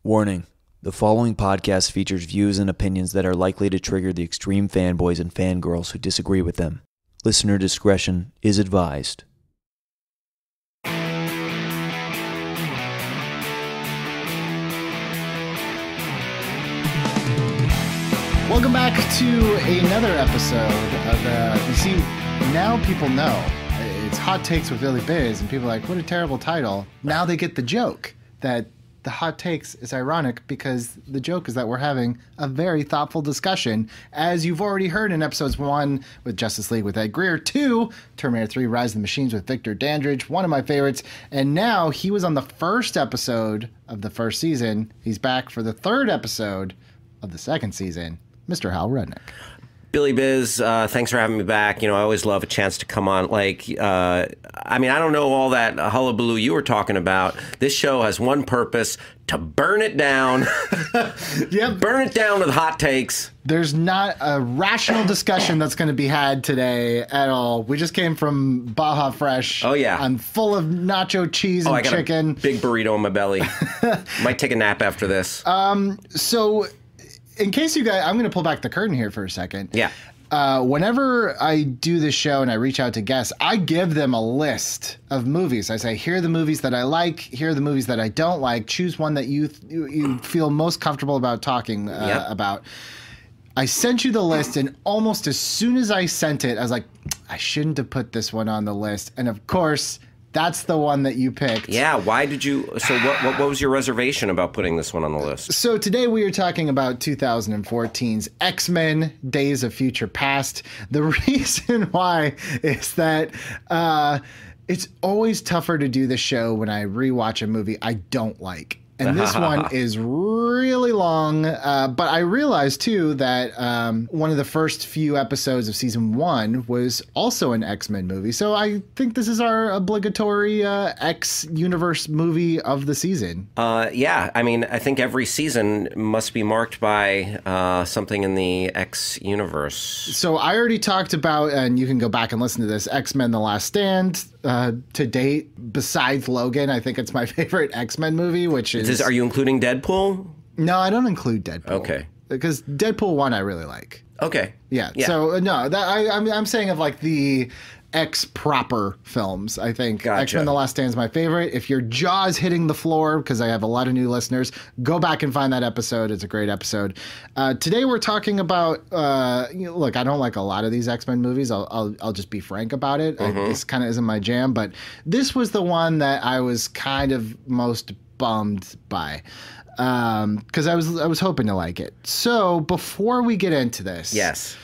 Warning: the following podcast features views and opinions that are likely to trigger the extreme fanboys and fangirls who disagree with them. Listener discretion is advised. Welcome back to another episode of you see, now people know. It's Hot Takes with Billy Biz, and people are like, what a terrible title. Now they get the joke that the Hot Takes is ironic because the joke is that we're having a very thoughtful discussion, as you've already heard in episodes 1 with Justice League with Ed Greer, 2, Terminator 3, Rise of the Machines with Victor Dandridge, one of my favorites, and now he was on the first episode of the first season. He's back for the third episode of the second season, Mr. Hal Rudnick. Billy Biz, thanks for having me back. You know, I always love a chance to come on. I don't know all that hullabaloo you were talking about. This show has one purpose: to burn it down. Yep. Burn it down with hot takes. There's not a rational discussion that's going to be had today at all. We just came from Baja Fresh. Oh, yeah. I'm full of nacho cheese and I got chicken. a big burrito in my belly. Might take a nap after this. So, in case you guys, I'm going to pull back the curtain here for a second. Yeah. Whenever I do this show and I reach out to guests, I give them a list of movies. I say, here are the movies that I like. Here are the movies that I don't like. Choose one that you feel most comfortable about talking about. I sent you the list, and almost as soon as I sent it, I was like, I shouldn't have put this one on the list. And of course, that's the one that you picked. Yeah, why did you... So what was your reservation about putting this one on the list? So today we are talking about 2014's X-Men Days of Future Past. The reason why is that it's always tougher to do the show when I rewatch a movie I don't like. And this one is really long, but I realized, too, that one of the first few episodes of Season 1 was also an X-Men movie. So I think this is our obligatory X-Universe movie of the season. Yeah, I mean, I think every season must be marked by something in the X-Universe. So I already talked about, and you can go back and listen to this, X-Men The Last Stand. To date, besides Logan, I think it's my favorite X-Men movie, which is... Are you including Deadpool? No, I don't include Deadpool. Okay. Because Deadpool 1 I really like. Okay. Yeah. So, no, I'm saying of like the X proper films, I think. Gotcha. X-Men The Last Stand is my favorite. If your jaw is hitting the floor, because I have a lot of new listeners, go back and find that episode. It's a great episode. Today we're talking about, look, I don't like a lot of these X-Men movies. I'll just be frank about it. This kind of isn't my jam, but this was the one that I was kind of most bummed by. Because I was hoping to like it. So before we get into this, yes.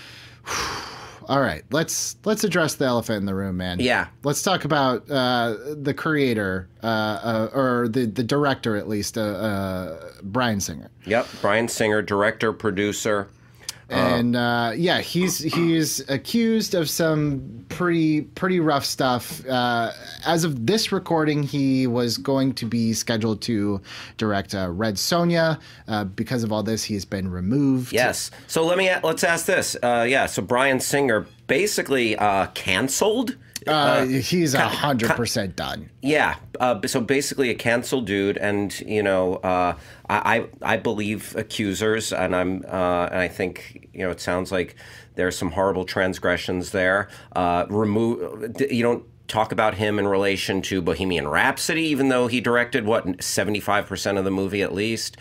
All right, let's address the elephant in the room, man. Yeah. Let's talk about the creator, or the director at least, Bryan Singer. Yep, Bryan Singer, director, producer. And he's accused of some pretty rough stuff. As of this recording, he was going to be scheduled to direct Red Sonja. Because of all this, he's been removed. Yes. So let's ask this. So Bryan Singer basically canceled. He's 100% done. Yeah. So basically a canceled dude, and I believe accusers, and I think it sounds like there's some horrible transgressions there. You don't talk about him in relation to Bohemian Rhapsody, even though he directed 75% of the movie at least.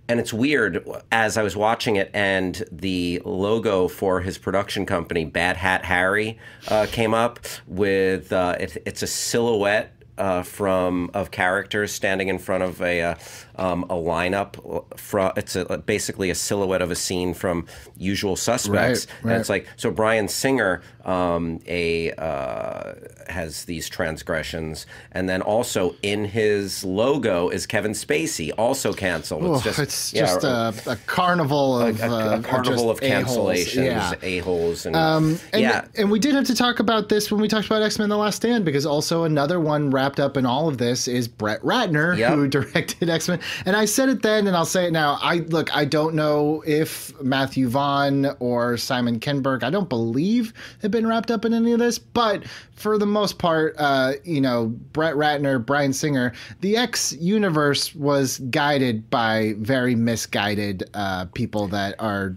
And it's weird, as I was watching it, and the logo for his production company, Bad Hat Harry, came up with it's a silhouette of characters standing in front of a lineup. It's basically a silhouette of a scene from Usual Suspects. Right. And it's like, so Bryan Singer has these transgressions, and then also in his logo is Kevin Spacey, also canceled. It's just a carnival of cancellations, a-holes, and we did have to talk about this when we talked about X-Men: The Last Stand, because also another one wrapped up in all of this is Brett Ratner, who directed X-Men. And I said it then, and I'll say it now. I don't know if Matthew Vaughn or Simon Kinberg, I don't believe, have been wrapped up in any of this. But for the most part, Brett Ratner, Bryan Singer, the X universe was guided by very misguided people that are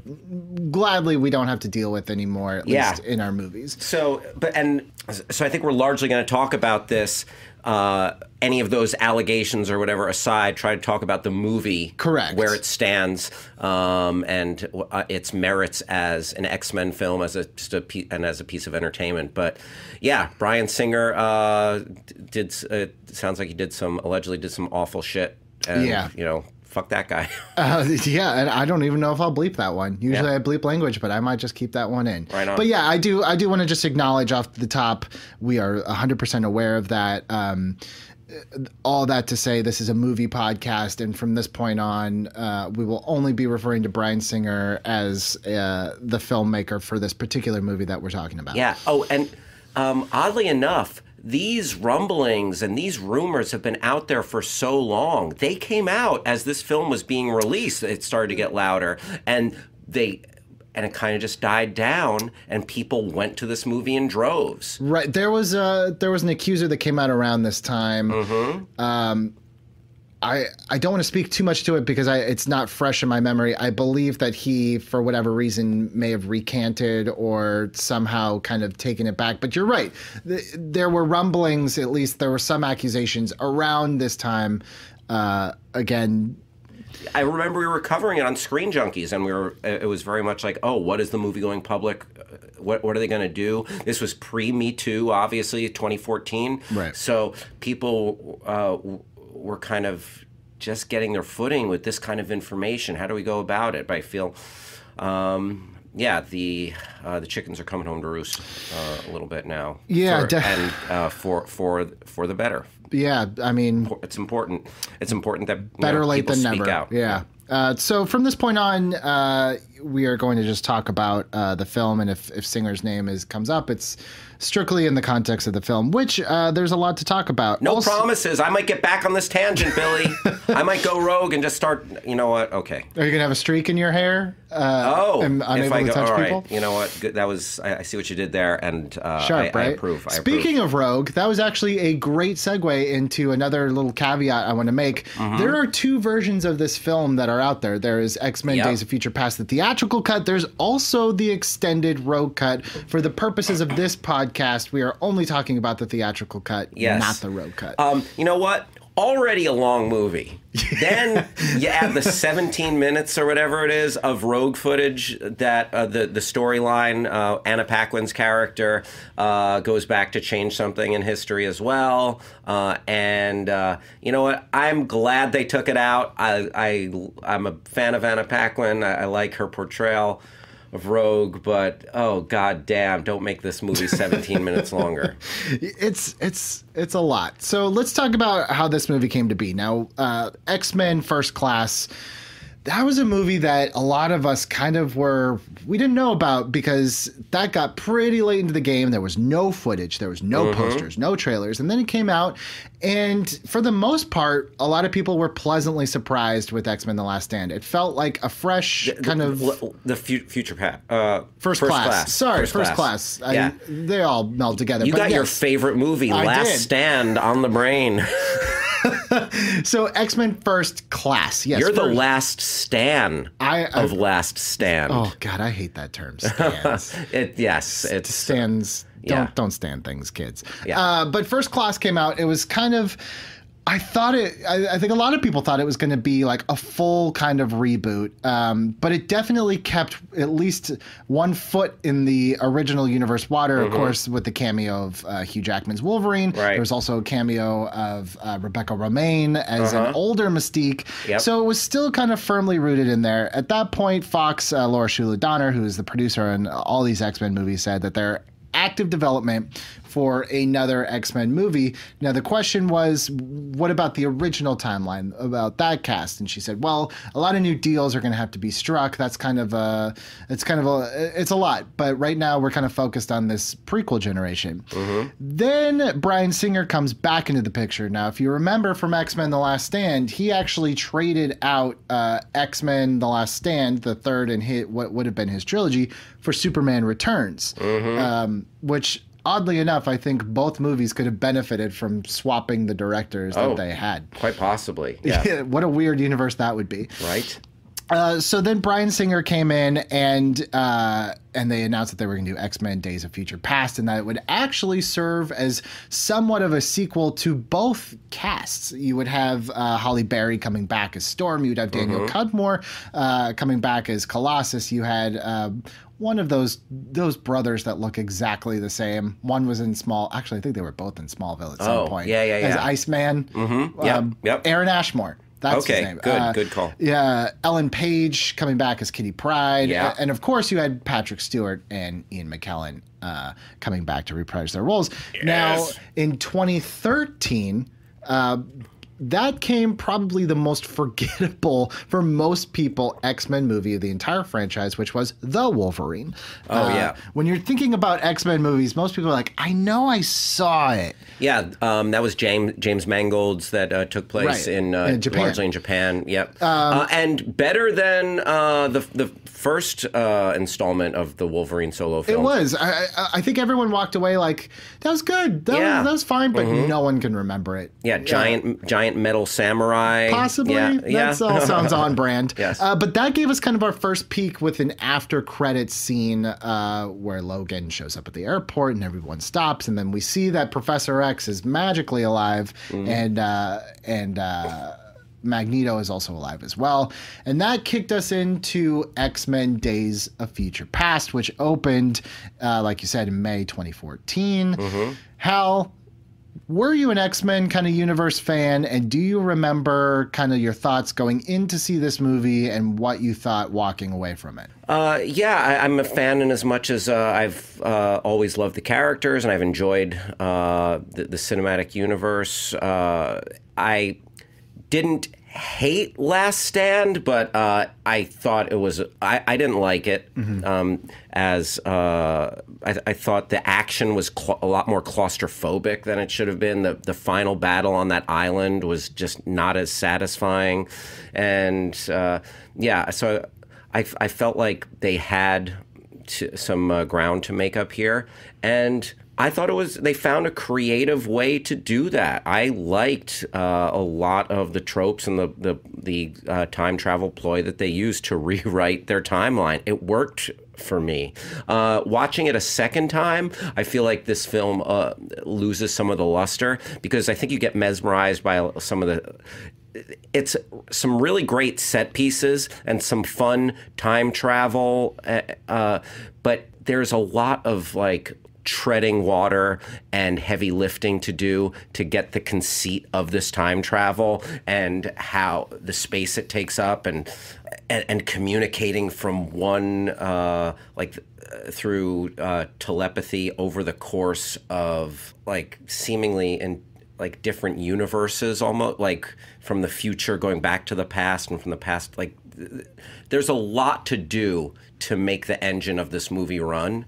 gladly we don't have to deal with anymore, at least in our movies. So I think we're largely going to talk about this. Any of those allegations or whatever aside, try to talk about the movie, correct, where it stands, and its merits as an X-Men film, as a piece of entertainment. But yeah, Bryan Singer sounds like he allegedly did some awful shit. And, fuck that guy. And I don't even know if I'll bleep that one. Usually I bleep language, but I might just keep that one in. Right on. But yeah, I do want to just acknowledge off the top, we are 100% aware of that. All that to say, this is a movie podcast, and from this point on, we will only be referring to Bryan Singer as the filmmaker for this particular movie that we're talking about. Yeah. Oh, and oddly enough, these rumblings and these rumors have been out there for so long. They came out as this film was being released. It started to get louder, and it kind of just died down, and people went to this movie in droves. Right. There was an accuser that came out around this time. Mm-hmm. I don't want to speak too much to it because it's not fresh in my memory. I believe that he, for whatever reason, may have recanted or somehow kind of taken it back. But you're right. There were rumblings, at least there were some accusations around this time. Again, I remember we were covering it on Screen Junkies, and it was very much like, oh, what is the movie going public? What are they going to do? This was pre-Me Too, obviously, 2014. Right. So people were kind of just getting their footing with this kind of information. How do we go about it? But I feel, the chickens are coming home to roost a little bit now. Yeah, for the better. Yeah, I mean, it's important. It's important that better late people than speak never. out. Yeah. So from this point on, we are going to just talk about the film, and if Singer's name comes up, it's strictly in the context of the film, which there's a lot to talk about. No promises. I might get back on this tangent, Billy. I might go rogue and just start. You know what? Okay. Are you gonna have a streak in your hair? And unable to touch people? You know what? Good. That was. I see what you did there, and sharp, right? I approve. Speaking of rogue, that was actually a great segue into another little caveat I want to make. Mm-hmm. There are two versions of this film that are out there. There is X-Men Days of Future Past, the theatrical cut. There's also the extended rogue cut. For the purposes of this podcast, we are only talking about the theatrical cut, not the rogue cut. You know what? Already a long movie. Then you add the 17 minutes or whatever it is of rogue footage that the storyline, Anna Paquin's character goes back to change something in history as well. And you know what? I'm glad they took it out. I'm a fan of Anna Paquin. I like her portrayal of Rogue, but oh god damn, don't make this movie 17 minutes longer. It's a lot. So let's talk about how this movie came to be. Now, X-Men First Class, that was a movie that a lot of us we didn't know about because that got pretty late into the game. There was no footage, there was no posters, no trailers, and then it came out, and for the most part, a lot of people were pleasantly surprised with X-Men The Last Stand. It felt like a fresh future path. First class. Sorry, First Class. Yeah. They all meld together. You got your favorite movie, Last Stand, on the brain. So X-Men First Class. Yes, you're the last stan of Last Stand. Oh God, I hate that term. Stands. It stands. Don't stand things, kids. Yeah. But First Class came out. It was kind of. I think a lot of people thought it was going to be like a full kind of reboot, but it definitely kept at least one foot in the original universe water, of course, with the cameo of Hugh Jackman's Wolverine. Right. There was also a cameo of Rebecca Romijn as an older Mystique. Yep. So it was still kind of firmly rooted in there. At that point, Fox, Laura Shula Donner, who is the producer on all these X-Men movies, said that they're active development for another X-Men movie. Now, the question was, what about the original timeline, about that cast? And she said, well, a lot of new deals are going to have to be struck. That's it's a lot. But right now we're kind of focused on this prequel generation. Then Bryan Singer comes back into the picture. Now, if you remember from X-Men The Last Stand, he actually traded out X-Men The Last Stand, the third in what would have been his trilogy, for Superman Returns, which, oddly enough, I think both movies could have benefited from swapping the directors that they had. Quite possibly, yeah. What a weird universe that would be. Right. So then Bryan Singer came in and they announced that they were going to do X-Men Days of Future Past, and that it would actually serve as somewhat of a sequel to both casts. You would have Halle Berry coming back as Storm. You'd have Daniel Cudmore coming back as Colossus. You had one of those brothers that look exactly the same. One was in Actually, I think they were both in Smallville at some point. Yeah. As Iceman. Yep. Aaron Ashmore. That's his name. Good call. Yeah, Ellen Page coming back as Kitty Pryde. Yeah. And of course, you had Patrick Stewart and Ian McKellen coming back to reprise their roles. Yes. Now, in 2013, that came probably the most forgettable for most people X-Men movie of the entire franchise, which was The Wolverine. When you're thinking about X-Men movies, most people are like, I know I saw it. Yeah, that was James Mangold's that took place in Japan. Largely in Japan. Yep, and better than the first installment of the Wolverine solo film. It was. I think everyone walked away like, that was good. That was fine, but no one can remember it. Yeah, giant metal samurai. Possibly. That all sounds on brand. Yes. But that gave us kind of our first peek with an after credits scene where Logan shows up at the airport and everyone stops, and then we see that Professor X is magically alive, and Magneto is also alive as well. And that kicked us into X-Men Days of Future Past, which opened, like you said, in May 2014. Hal, were you an X-Men kind of universe fan, and do you remember kind of your thoughts going in to see this movie and what you thought walking away from it? I'm a fan in as much as I've always loved the characters, and I've enjoyed the cinematic universe. I didn't hate Last Stand, but I thought it was I didn't like it. I thought the action was a lot more claustrophobic than it should have been. The final battle on that island was just not as satisfying, and so I felt like they had some ground to make up here, and I thought they found a creative way to do that. I liked a lot of the tropes and the time travel ploy that they used to rewrite their timeline. It worked for me. Watching it a second time, I feel like this film loses some of the luster, because I think you get mesmerized by some of it's some really great set pieces and some fun time travel, but there's a lot of treading water and heavy lifting to do to get the conceit of this time travel and how the space it takes up and communicating from one through telepathy over the course of seemingly in different universes, almost from the future going back to the past, and from the past there's a lot to do to make the engine of this movie run.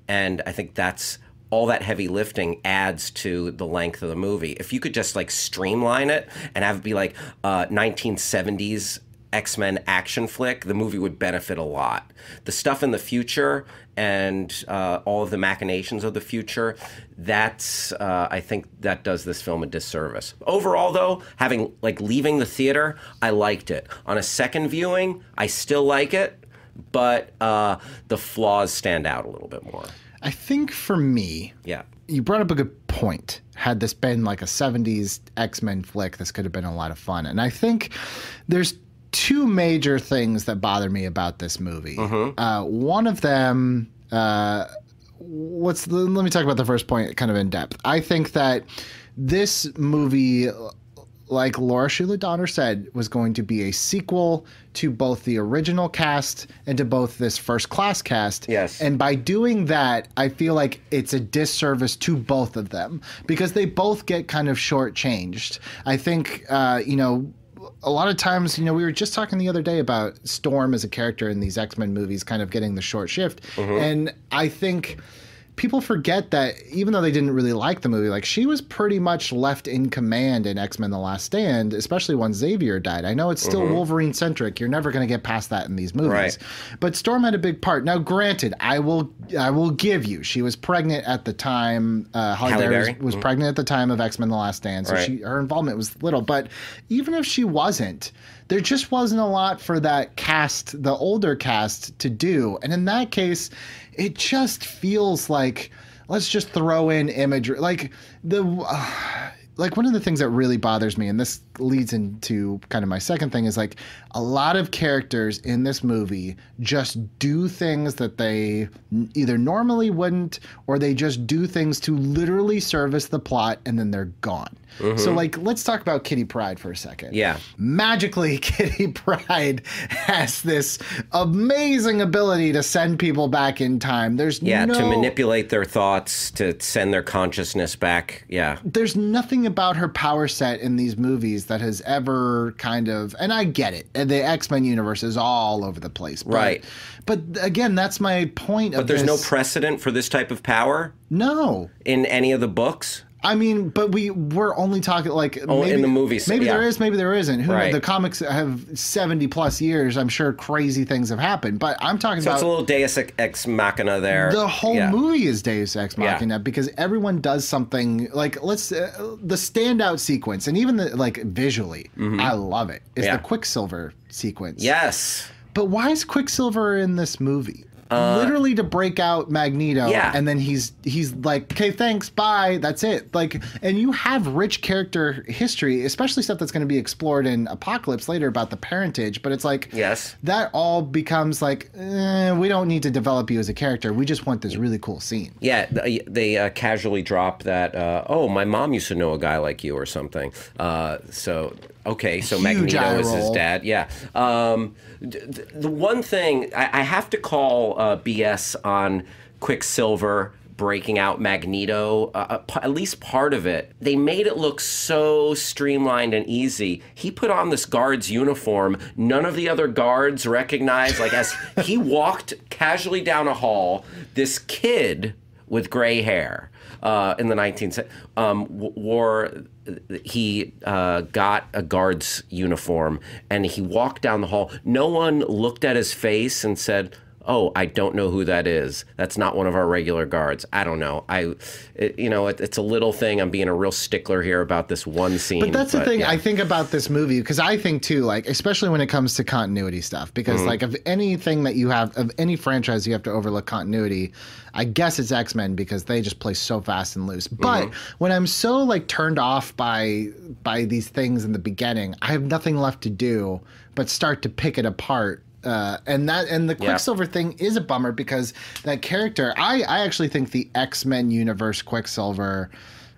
And I think that's all that heavy lifting adds to the length of the movie. If you could just streamline it and have it be 1970s X-Men action flick, the movie would benefit a lot. The stuff in the future and all of the machinations of the future, that's I think that does this film a disservice. Overall, though, having leaving the theater, I liked it. On a second viewing, I still like it, but the flaws stand out a little bit more. I think for me, you brought up a good point. Had this been a 70s X-Men flick, this could have been a lot of fun. And I think there's two major things that bother me about this movie. One of them, let me talk about the first point kind of in depth. I think that this movie like Laura Shula Donner said, was going to be a sequel to both the original cast and to both this First Class cast. Yes. And by doing that, I feel like it's a disservice to both of them because they both get kind of shortchanged. I think, you know, a lot of times, you know, we were just talking the other day about Storm as a character in these X-Men movies kind of getting the short shift. And I think people forget that even though they didn't really like the movie, like she was pretty much left in command in X-Men The Last Stand, especially when Xavier died. I know it's still Wolverine centric. You're never going to get past that in these movies. Right. But Storm had a big part. Now, granted, I will give you, she was pregnant at the time. Halle Berry was pregnant at the time of X-Men The Last Stand. So her involvement was little. But even if she wasn't, there just wasn't a lot for that cast, the older cast, to do. And in that case, it just feels like, let's just throw in imagery. Like one of the things that really bothers me, and this leads into kind of my second thing, is like a lot of characters in this movie just do things that they either normally wouldn't, or they just do things to literally service the plot and then they're gone. So like, let's talk about Kitty Pryde for a second. Yeah. Magically, Kitty Pryde has this amazing ability to send people back in time. There's to manipulate their thoughts, to send their consciousness back. Yeah. There's nothing about her power set in these movies that has ever kind of, and I get it, the X-Men universe is all over the place. But, Right. But again, that's my point. But there's no precedent for this type of power? No. In any of the books? I mean, but we're only talking like maybe, in the movies. Maybe there is, maybe there isn't. Who knows? Right. The comics have 70 plus years. I'm sure crazy things have happened. But I'm talking So about it's a little Deus Ex Machina there. the whole movie is Deus Ex Machina because everyone does something like the standout sequence, and even like visually, I love it. Is the Quicksilver sequence? Yes. But why is Quicksilver in this movie? Literally to break out Magneto, and then he's like, okay, thanks, bye, that's it. Like, and you have rich character history, especially stuff that's going to be explored in Apocalypse later about the parentage. But it's like, that all becomes like, we don't need to develop you as a character. We just want this really cool scene. Yeah, they casually drop that. Oh, my mom used to know a guy like you or something. So Magneto is his dad. Yeah. The one thing I have to call BS on Quicksilver breaking out Magneto, at least part of it. They made it look so streamlined and easy. He put on this guard's uniform. None of the other guards recognized, like as he walked casually down a hall, this kid with gray hair in the 19th he got a guard's uniform and he walked down the hall. No one looked at his face and said, oh, I don't know who that is. That's not one of our regular guards. I don't know. It's a little thing. I'm being a real stickler here about this one scene. But that's the thing I think about this movie, because I think too, like, especially when it comes to continuity stuff, because like of anything that you have, of any franchise you have to overlook continuity, I guess it's X-Men because they just play so fast and loose. But when I'm so like turned off by these things in the beginning, I have nothing left to do but start to pick it apart. And the Quicksilver thing is a bummer because that character, I actually think the X-Men universe Quicksilver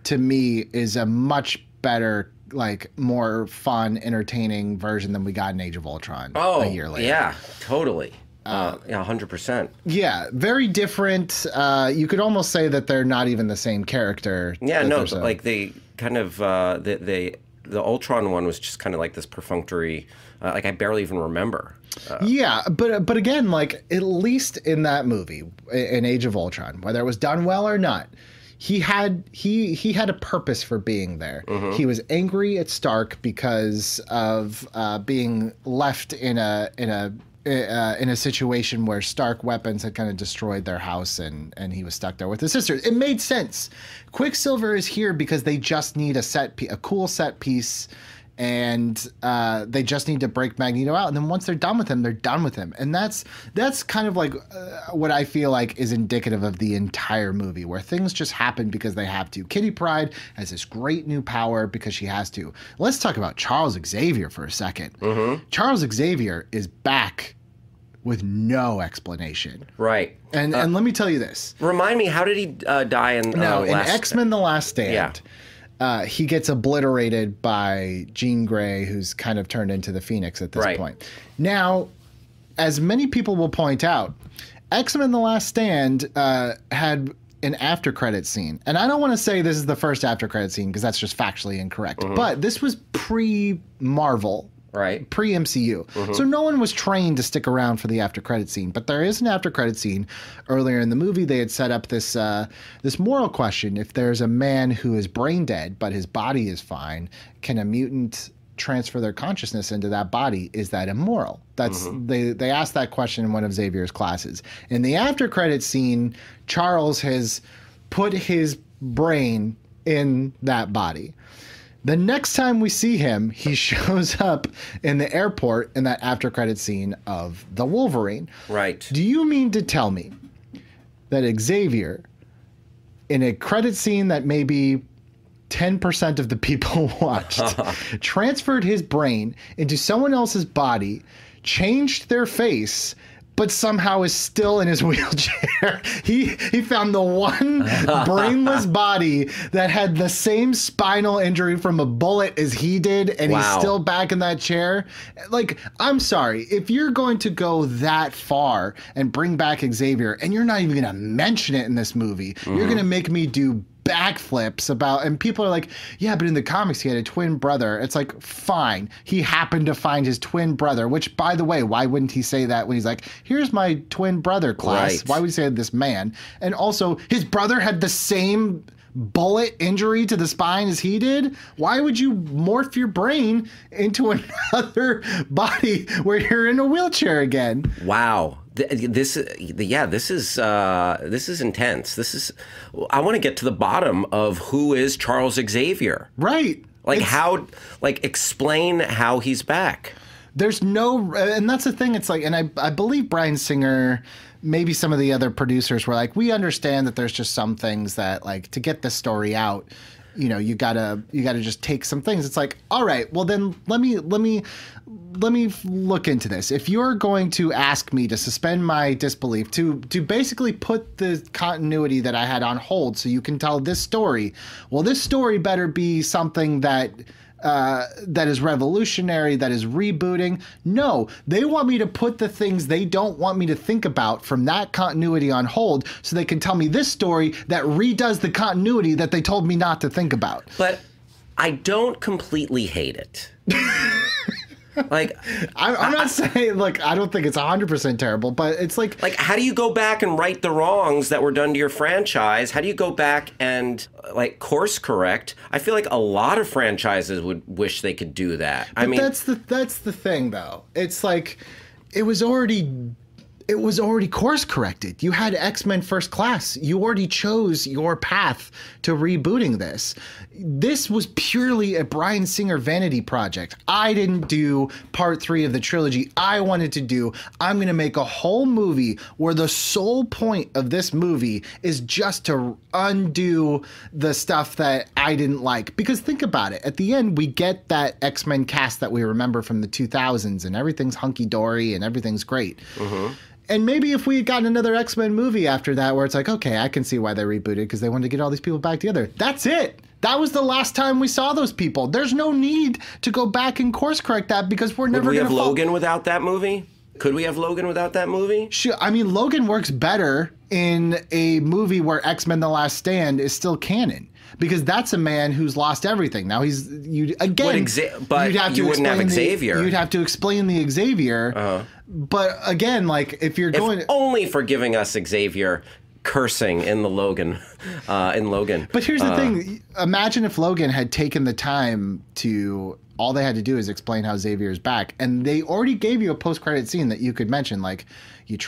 to me is a much better, like more fun, entertaining version than we got in Age of Ultron a year later. Yeah, totally. 100%. Yeah, very different. You could almost say that they're not even the same character. Yeah, no, like they kind of the Ultron one was just kind of like this perfunctory. Like I barely even remember. But again, like at least in that movie, in Age of Ultron, whether it was done well or not, he had a purpose for being there. He was angry at Stark because of being left in a situation where Stark weapons had kind of destroyed their house and he was stuck there with his sister. It made sense. Quicksilver is here because they just need a cool set piece, and they just need to break Magneto out. And then once they're done with him, they're done with him. And that's kind of like what I feel like is indicative of the entire movie, where things just happen because they have to. Kitty Pryde has this great new power because she has to. Let's talk about Charles Xavier for a second. Charles Xavier is back with no explanation. Right. And let me tell you this. Remind me, how did he die in in X-Men The Last Stand? he gets obliterated by Jean Grey, who's kind of turned into the Phoenix at this point. Now, as many people will point out, X-Men The Last Stand had an after credit scene. And I don't want to say this is the first after credit scene because that's just factually incorrect. But this was pre-Marvel. Right. Pre-MCU. So no one was trained to stick around for the after credit scene. But there is an after credit scene. Earlier in the movie, they had set up this this moral question. If there's a man who is brain dead, but his body is fine, can a mutant transfer their consciousness into that body? Is that immoral? That's they asked that question in one of Xavier's classes. In the after credit scene, Charles has put his brain in that body. The next time we see him, he shows up in the airport in that after credit scene of the Wolverine. Right. Do you mean to tell me that Xavier, in a credit scene that maybe 10% of the people watched, transferred his brain into someone else's body, changed their face, but somehow is still in his wheelchair? He found the one brainless body that had the same spinal injury from a bullet as he did, and he's still back in that chair. Like, I'm sorry, if you're going to go that far and bring back Xavier, and you're not even going to mention it in this movie, you're going to make me do backflips about, and people are like, yeah, but in the comics he had a twin brother. It's like, fine, he happened to find his twin brother, which, by the way, why wouldn't he say that when he's like, here's my twin brother, class? Right. Why would he say this man? And also, his brother had the same bullet injury to the spine as he did. Why would you morph your brain into another body where you're in a wheelchair again? Wow. This is intense. I want to get to the bottom of who is Charles Xavier. Right. Explain how he's back. There's no, and that's the thing. It's like, and I believe Bryan Singer, maybe some of the other producers were like, we understand that there's just some things that, like, to get this story out, you know, you gotta just take some things. It's like, all right, well then let me look into this. If you're going to ask me to suspend my disbelief, to basically put the continuity that I had on hold so you can tell this story, well, this story better be something that is revolutionary, that is rebooting. No, they want me to put the things they don't want me to think about from that continuity on hold so they can tell me this story that redoes the continuity that they told me not to think about. But I don't completely hate it. Like, I'm not saying, like, I don't think it's 100% terrible, but it's like, how do you go back and right the wrongs that were done to your franchise? How do you go back and, like, course correct? I feel like a lot of franchises would wish they could do that. But I mean, that's the thing, though. It's like, it was already course corrected. You had X-Men First Class. You already chose your path to rebooting this. This was purely a Bryan Singer vanity project. I didn't do part 3 of the trilogy. I'm going to make a whole movie where the sole point of this movie is just to undo the stuff that I didn't like. Because think about it. At the end, we get that X-Men cast that we remember from the 2000s, and everything's hunky-dory and everything's great. And maybe if we had gotten another X-Men movie after that where it's like, okay, I can see why they rebooted because they wanted to get all these people back together. That's it. That was the last time we saw those people. There's no need to go back and course correct that because we're never going to... Would we have Logan without that movie? Could we have Logan without that movie? Sure. I mean, Logan works better in a movie where X-Men The Last Stand is still canon. Because that's a man who's lost everything. Now you'd have have Xavier. You'd have to explain the Xavier. But again, like only for giving us Xavier cursing in the Logan, in Logan. But here's the thing: imagine if Logan had taken the time to. All they had to do is explain how Xavier's back, and they already gave you a post-credit scene that you could mention, like you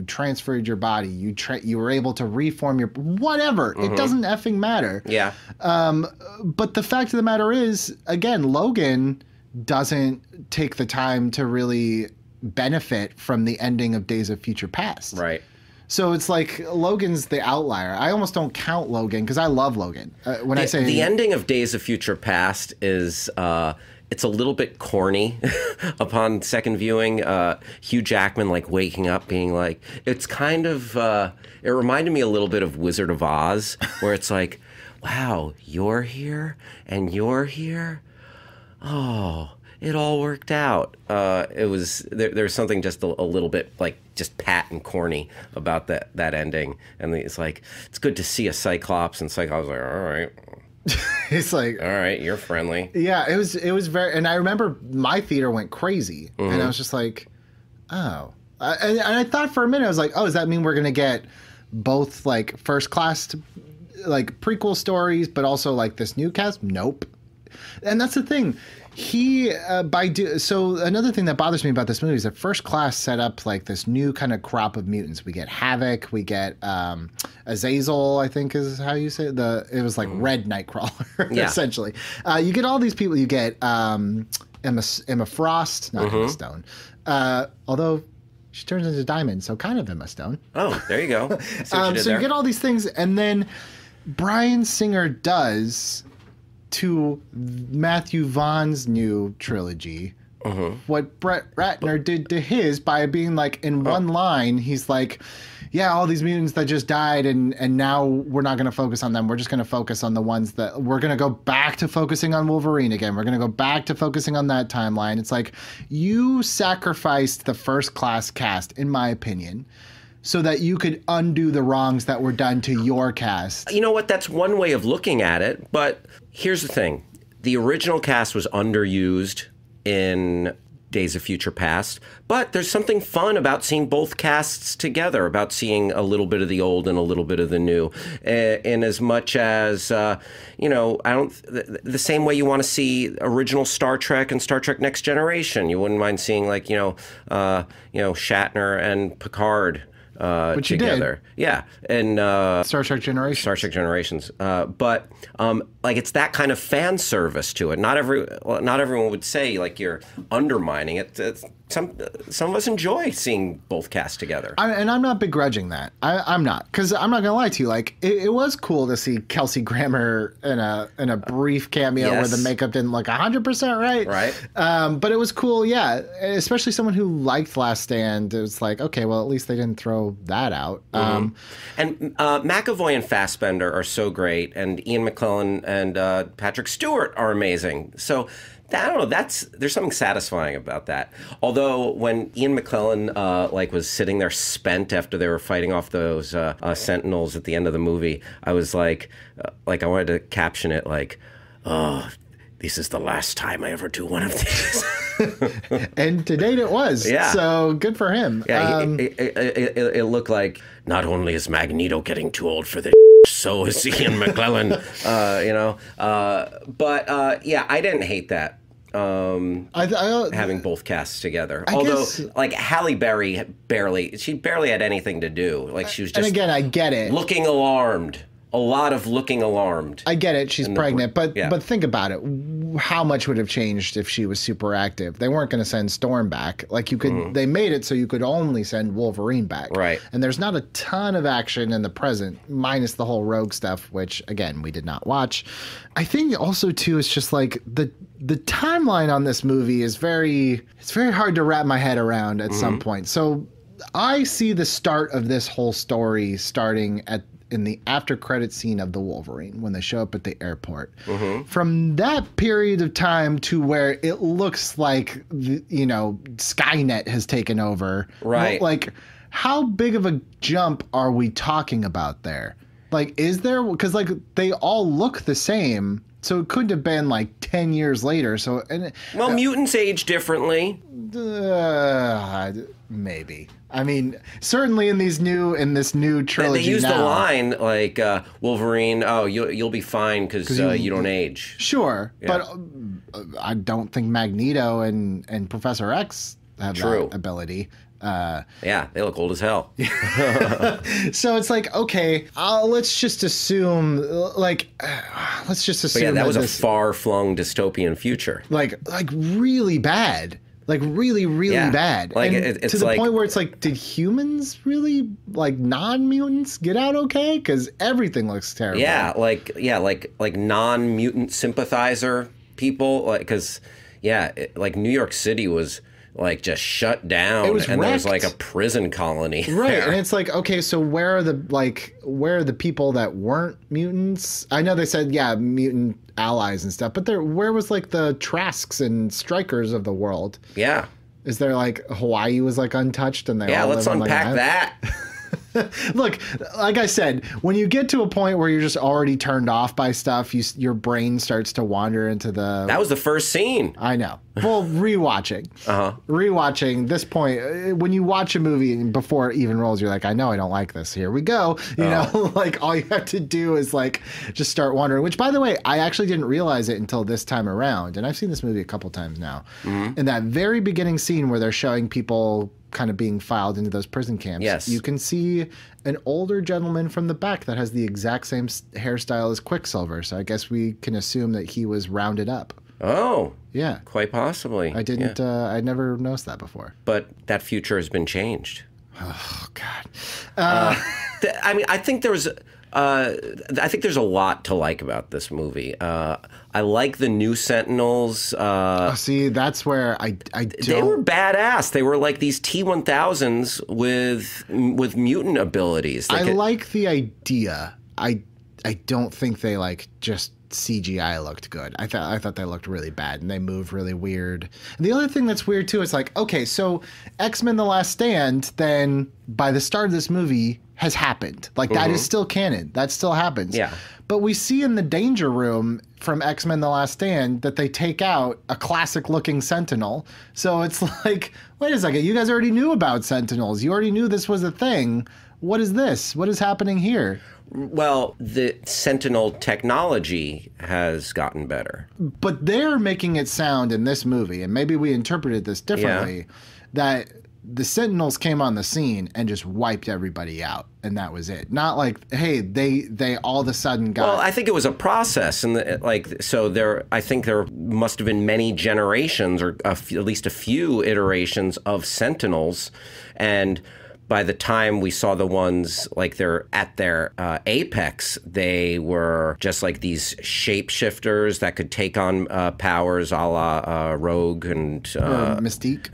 transferred your body, you were able to reform your whatever. It doesn't effing matter. Yeah. But the fact of the matter is, again, Logan doesn't take the time to really benefit from the ending of Days of Future Past. Right. So it's like Logan's the outlier. I almost don't count Logan because I love Logan. I say the ending of Days of Future Past is it's a little bit corny upon second viewing. Hugh Jackman like waking up being like, it's kind of it reminded me a little bit of Wizard of Oz where it's like, wow, you're here and you're here. Oh, it all worked out. It was there's something just a little bit like just pat and corny about that ending, and it's like it's good to see a Cyclops, and Cyclops was like, all right. It's like, all right, you're friendly. Yeah, it was very, and I remember my theater went crazy, and I was just like, oh, and I thought for a minute I was like, oh, does that mean we're gonna get both like first class like prequel stories, but also like this new cast? Nope. And that's the thing. So another thing that bothers me about this movie is that First Class set up like this new kind of crop of mutants. We get Havoc, we get Azazel, I think is how you say it. It was like Red Nightcrawler, essentially. You get all these people. You get Emma Frost, not Emma Stone, although she turns into Diamond, so kind of Emma Stone. Oh, there you go. So you get all these things, and then Bryan Singer does to Matthew Vaughn's new trilogy what Brett Ratner did to his by being like, in one line, he's like, yeah, all these mutants that just died, and now we're not going to focus on them. We're just going to focus on the ones that we're going to go back to focusing on Wolverine again. We're going to go back to focusing on that timeline. It's like, you sacrificed the First Class cast, in my opinion, so that you could undo the wrongs that were done to your cast. You know what? That's one way of looking at it. But here's the thing. The original cast was underused in Days of Future Past. But there's something fun about seeing both casts together, about seeing a little bit of the old and a little bit of the new. In as much as, the same way you want to see original Star Trek and Star Trek Next Generation. You wouldn't mind seeing Shatner and Picard Which together. You did. Yeah. And Star Trek Generations. Star Trek Generations. But it's that kind of fan service to it. Not everyone would say like you're undermining it. Some of us enjoy seeing both casts together. And I'm not begrudging that. I'm not, because I'm not gonna lie to you. Like it was cool to see Kelsey Grammer in a brief cameo where the makeup didn't look 100% right. Right. But it was cool, yeah. Especially someone who liked Last Stand. It was like, okay, well at least they didn't throw that out. And McAvoy and Fassbender are so great, and Ian McKellen and Patrick Stewart are amazing. So I don't know. There's something satisfying about that. Although when Ian McKellen was sitting there spent after they were fighting off those Sentinels at the end of the movie, I was like I wanted to caption it like, "Oh, this is the last time I ever do one of these." And to date, it was. Yeah. So good for him. Yeah. It looked like not only is Magneto getting too old for this, so is Ian McKellen. I didn't hate that. Having both casts together. Although Halle Berry barely had anything to do. Like she was just, and again, I get it, looking alarmed. A lot of looking alarmed. I get it. She's pregnant, but think about it. How much would have changed if she was super active? They weren't going to send Storm back. Like you could, they made it so you could only send Wolverine back. Right. And there's not a ton of action in the present, minus the whole Rogue stuff, which again we did not watch. I think also too, it's just like the timeline on this movie is very hard to wrap my head around at some point. So I see the start of this whole story starting in the after credit scene of the Wolverine when they show up at the airport. From that period of time to where it looks like Skynet has taken over. Right. Like, how big of a jump are we talking about there? Like, is there? Because like they all look the same. So it couldn't have been like 10 years later. So mutants age differently. Maybe. I mean, certainly in this new trilogy, they use the line like Wolverine. Oh, you'll be fine because you don't age. Sure, yeah. But I don't think Magneto and Professor X have that ability. Yeah, they look old as hell. So it's like, okay, let's just assume that was a far-flung dystopian future. Like really bad. Like really, really bad. Like it's to the point where it's like, did humans really, like non-mutants, get out okay? Because everything looks terrible. Yeah, like non-mutant sympathizer people. Like, because New York City was like just shut down, It was and there's wrecked. like a prison colony. Right, there. and it's like, okay, so where are the people that weren't mutants? I know they said, yeah, mutant allies and stuff, but where was like the Trasks and Strikers of the world? Yeah. Is there like Hawaii was like untouched and they all Let's live on, like, unpack that. Look, like I said, when you get to a point where you're just already turned off by stuff, your brain starts to wander into the... That was the first scene. I know. Well, rewatching this point, when you watch a movie before it even rolls, you're like, I know I don't like this. Here we go. You know, like all you have to do is like just start wondering, which by the way, I actually didn't realize it until this time around. And I've seen this movie a couple times now. Mm-hmm. In that very beginning scene where they're showing people kind of being filed into those prison camps. Yes. You can see an older gentleman from the back that has the exact same hairstyle as Quicksilver. So I guess we can assume that he was rounded up. Oh. Yeah. Quite possibly. I didn't, I never noticed that before. But that future has been changed. Oh, God. I mean, I think there's a lot to like about this movie. I like the new Sentinels. See, that's where I don't... They were badass. They were like these T-1000s with mutant abilities. I like the idea. I don't think they like just CGI looked good. I thought they looked really bad and they moved really weird. And the other thing that's weird too is like, okay, so X-Men The Last Stand then by the start of this movie has happened. Like that is still canon. That still happens. Yeah. But we see in the Danger Room from X-Men The Last Stand that they take out a classic looking Sentinel. So it's like, wait a second, you guys already knew about Sentinels. You already knew this was a thing. What is this? What is happening here? Well, the Sentinel technology has gotten better. But they're making it sound in this movie, and maybe we interpreted this differently, that the Sentinels came on the scene and just wiped everybody out, and that was it. Not like, hey, they all of a sudden got... Well, I think it was a process, and I think there must have been many generations, or at least a few iterations of Sentinels, and by the time we saw the ones like they're at their apex, they were just like these shapeshifters that could take on powers a la Rogue and Mystique.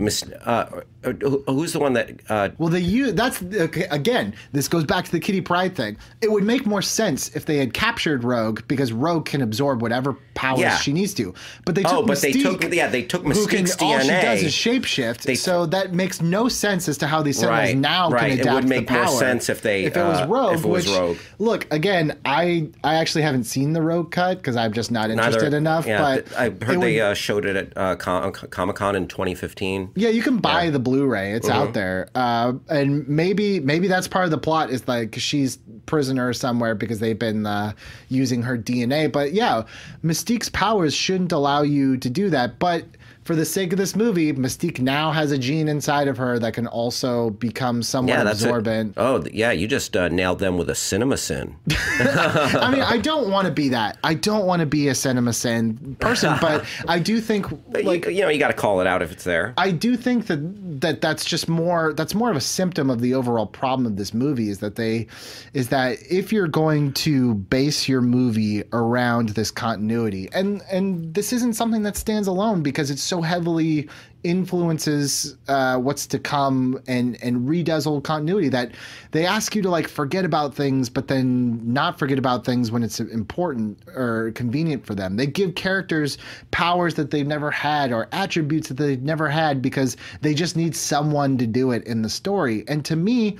Who's the one that? Well, that's okay, again. This goes back to the Kitty Pryde thing. It would make more sense if they had captured Rogue because Rogue can absorb whatever powers she needs to. But they took Mystique. They took Mystique's DNA. All she does is shapeshift. So that makes no sense as to how these Sentinels now can adapt. It would make the power. more sense if it was Rogue. If it was Rogue. Look, again, I actually haven't seen the Rogue cut because I'm just not interested enough. Yeah, but I heard they showed it at Comic-Con in 2015. Yeah, you can buy the Blu-ray. It's out there. And maybe that's part of the plot is like she's prisoner somewhere because they've been using her DNA. But yeah, Mystique's powers shouldn't allow you to do that. But for the sake of this movie, Mystique now has a gene inside of her that can also become somewhat absorbent. You just nailed them with a CinemaSin. I mean, I don't want to be that. I don't want to be a CinemaSin person, but I do think you got to call it out if it's there. I do think that's just more. That's more of a symptom of the overall problem of this movie is that if you're going to base your movie around this continuity, and this isn't something that stands alone because it's so heavily influences what's to come and redoes old continuity that they ask you to like forget about things but then not forget about things when it's important or convenient for them. They give characters powers that they've never had or attributes that they've never had because they just need someone to do it in the story. And to me,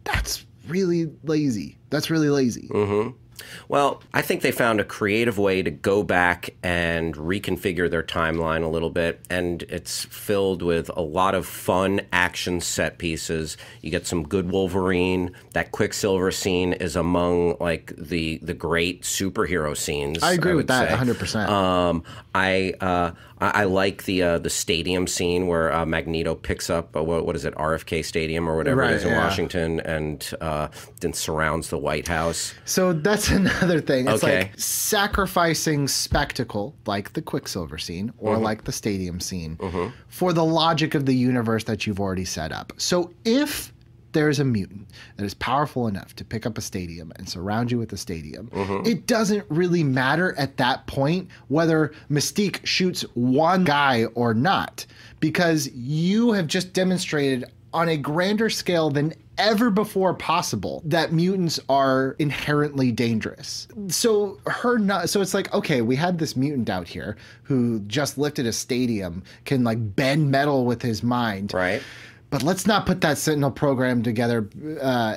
that's really lazy. Mm-hmm. Well, I think they found a creative way to go back and reconfigure their timeline a little bit, and it's filled with a lot of fun action set pieces. You get some good Wolverine. That Quicksilver scene is among like the great superhero scenes. I agree with that 100%. I like the stadium scene where Magneto picks up what is it, RFK Stadium or whatever it is in Washington, and then surrounds the White House. So that's another thing. It's like sacrificing spectacle, like the Quicksilver scene or like the stadium scene, for the logic of the universe that you've already set up. So if there's a mutant that is powerful enough to pick up a stadium and surround you with a stadium, it doesn't really matter at that point whether Mystique shoots one guy or not, because you have just demonstrated on a grander scale than ever before possible that mutants are inherently dangerous. So it's like, okay, we had this mutant out here who just lifted a stadium, can like bend metal with his mind. Right. But let's not put that Sentinel program together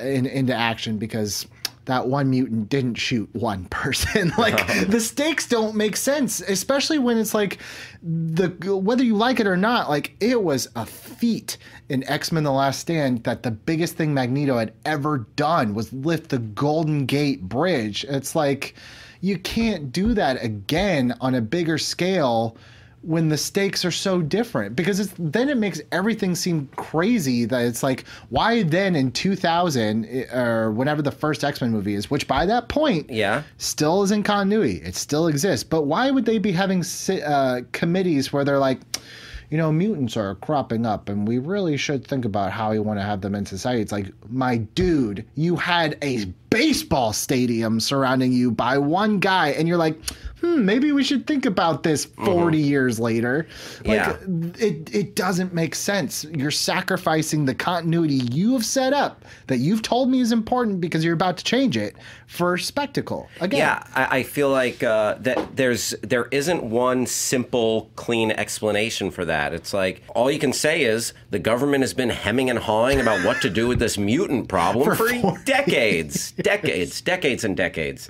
into action, because that one mutant didn't shoot one person. Like, the stakes don't make sense, especially when it's like, whether you like it or not, like, it was a feat in X-Men The Last Stand that the biggest thing Magneto had ever done was lift the Golden Gate Bridge. It's like, you can't do that again on a bigger scale when the stakes are so different, because then it makes everything seem crazy. That it's like, why then in 2000 or whenever the first X-Men movie is, which by that point still is in continuity, it still exists, but why would they be having committees where they're like, you know, mutants are cropping up and we really should think about how we want to have them in society? It's like, my dude, you had a baseball stadium surrounding you by one guy, and you're like, maybe we should think about this 40 years later. Like, it doesn't make sense. You're sacrificing the continuity you have set up that you've told me is important because you're about to change it for spectacle. Again. Yeah, I feel like that there isn't one simple, clean explanation for that. It's like, all you can say is the government has been hemming and hawing about what to do with this mutant problem for decades. Decades and decades.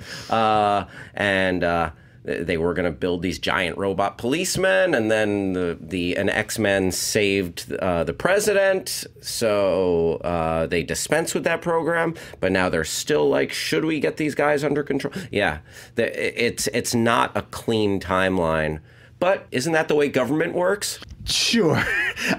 They were going to build these giant robot policemen, and then an X-Men saved the president, so they dispensed with that program. But now they're still like, should we get these guys under control? Yeah, it's not a clean timeline. But isn't that the way government works? Sure.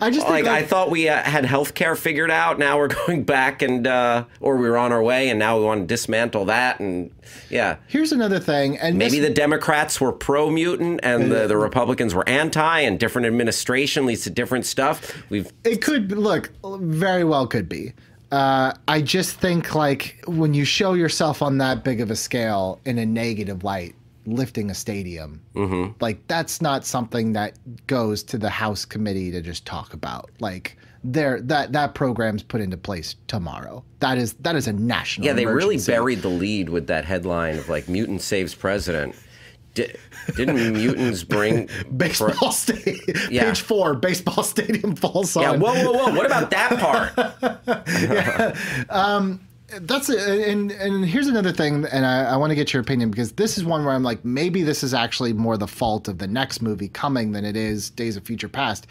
I just think I thought we had healthcare figured out. Now we're going back or we were on our way, and now we want to dismantle that. And here's another thing. And maybe the Democrats were pro-mutant and the Republicans were anti, and different administration leads to different stuff. It could very well could be. I just think, like, when you show yourself on that big of a scale in a negative light, lifting a stadium, like, that's not something that goes to the House committee to just talk about. Like, that program's put into place tomorrow. That is a national emergency. They really buried the lead with that headline of like, mutant saves president. Didn't mutants bring baseball stadium? Page 4, baseball stadium falls on. Yeah, whoa! What about that part? That's it. And here's another thing, and I want to get your opinion, because this is one where I'm like, maybe this is actually more the fault of the next movie coming than it is Days of Future Past.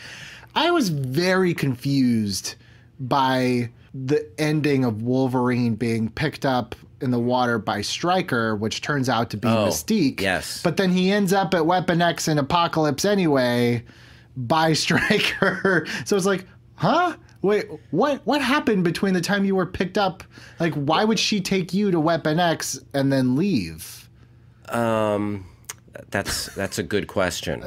I was very confused by the ending of Wolverine being picked up in the water by Stryker, which turns out to be Mystique. Yes. But then he ends up at Weapon X in Apocalypse anyway by Stryker. So it's like, huh? Wait, what happened between the time you were picked up? Like, why would she take you to Weapon X and then leave? That's a good question.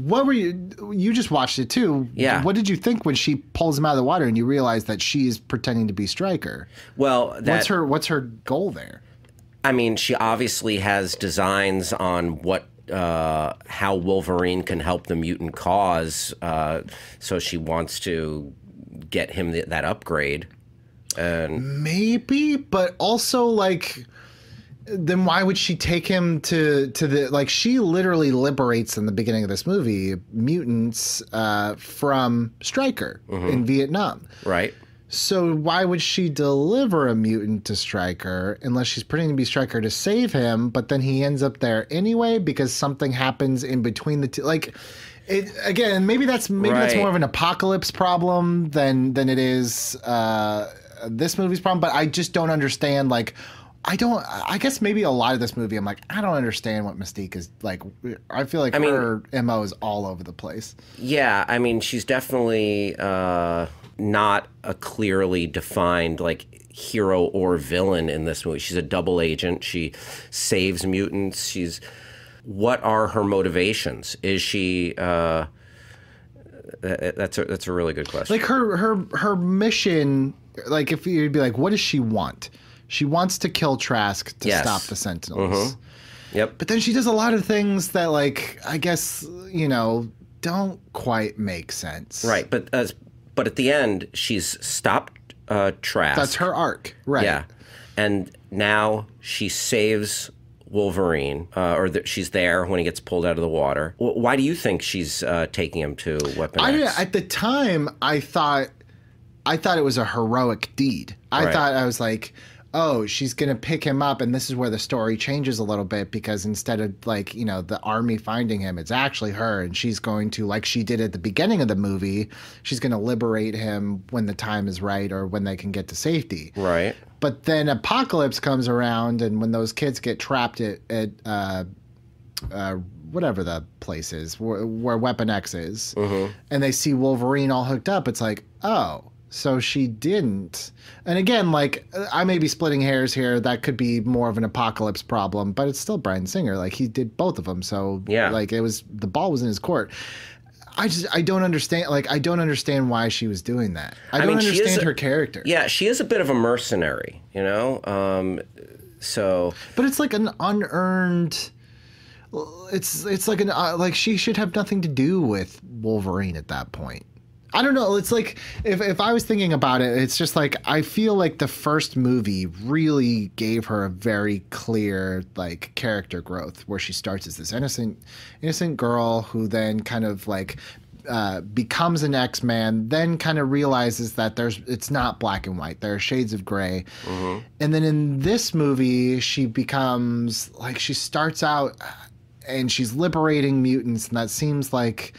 What were you just watched it too. Yeah. What did you think when she pulls him out of the water and you realize that she's pretending to be Stryker? Well, what's her goal there? I mean, she obviously has designs on how Wolverine can help the mutant cause. So she wants to get him that upgrade. And maybe, but also, like, then why would she take him to the, like, she literally liberates in the beginning of this movie mutants from Stryker in Vietnam. Right. So why would she deliver a mutant to Stryker unless she's pretending to be Stryker to save him, but then he ends up there anyway because something happens in between the two? Like, again, maybe that's more of an Apocalypse problem than it is this movie's problem. But I just don't understand. Like, I guess maybe a lot of this movie, I'm like, I don't understand what Mystique is like. I feel like her MO is all over the place. Yeah, I mean, she's definitely not a clearly defined, like, hero or villain in this movie. She's a double agent. She saves mutants. What are her motivations? Is she That's a really good question. Like her mission, like if you'd be like, what does she want? She wants to kill Trask to stop the Sentinels. Yep. But then she does a lot of things that, like, I guess, don't quite make sense. Right, but at the end, she's stopped Trask. That's her arc, right? Yeah, and now she saves Wolverine, she's there when he gets pulled out of the water. Why do you think she's taking him to Weapon X? At the time, I thought it was a heroic deed. I was like, oh, she's going to pick him up, and this is where the story changes a little bit, because instead of, like, the army finding him, it's actually her, and she's going to, like she did at the beginning of the movie, she's going to liberate him when the time is right or when they can get to safety. Right. But then Apocalypse comes around, and when those kids get trapped at whatever the place is, where Weapon X is, and they see Wolverine all hooked up, it's like, oh, so she didn't. And again, like, I may be splitting hairs here. That could be more of an Apocalypse problem, but it's still Bryan Singer. Like, he did both of them. So, like, the ball was in his court. I don't understand. Like, I don't understand why she was doing that. I don't understand her character. Yeah, she is a bit of a mercenary, so. But it's like an unearned. It's like like she should have nothing to do with Wolverine at that point. I don't know. It's like, if I was thinking about it, it's just like, I feel like the first movie really gave her a very clear, like, character growth, where she starts as this innocent girl who then kind of, like, becomes an X-Man, then kind of realizes that it's not black and white. There are shades of gray. And then in this movie, she becomes, like, she starts out and she's liberating mutants, and that seems like,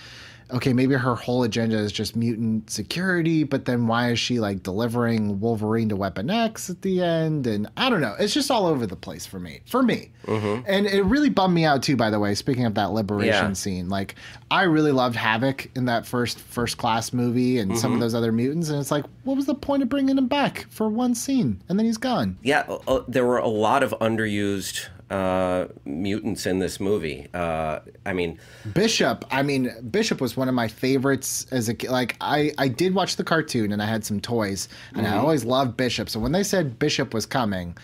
okay, maybe her whole agenda is just mutant security, but then why is she, like, delivering Wolverine to Weapon X at the end? And I don't know. It's just all over the place for me. And it really bummed me out too, by the way, speaking of that liberation scene. Like, I really loved Havoc in that first class movie and some of those other mutants, and it's like, what was the point of bringing him back for one scene? And then he's gone. Yeah, there were a lot of underused mutants in this movie. Bishop was one of my favorites as a kid. Like, I did watch the cartoon, and I had some toys, and I always loved Bishop. So when they said Bishop was coming,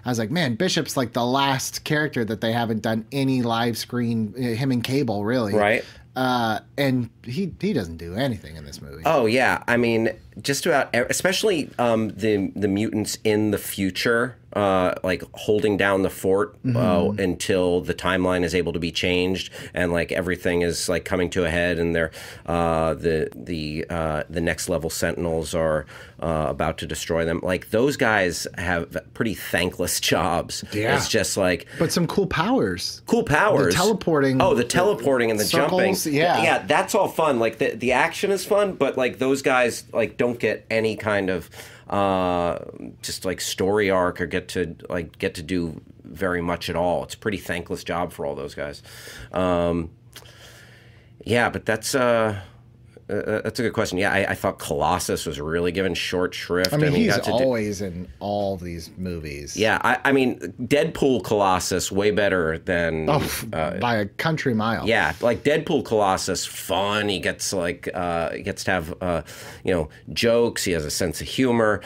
I was like, man, Bishop's like the last character that they haven't done any live screen, him and Cable, really. Right. And he doesn't do anything in this movie. Oh, yeah. I mean, just about, especially the mutants in the future, like holding down the fort until the timeline is able to be changed, and like everything is like coming to a head, and they're the next level Sentinels are about to destroy them. Like, those guys have pretty thankless jobs. Yeah. It's just like, but some cool powers. The teleporting. Oh, the teleporting and the circles, jumping. Yeah, that's all fun. Like, the action is fun, but like those guys like don't get any kind of just like story arc or get to do very much at all. It's a pretty thankless job for all those guys. Yeah, but that's a good question. Yeah, I thought Colossus was really given short shrift. I mean he's always in all these movies. Yeah, I mean, Deadpool Colossus, way better than... by a country mile. Yeah, like Deadpool Colossus, fun. He gets to have, jokes. He has a sense of humor.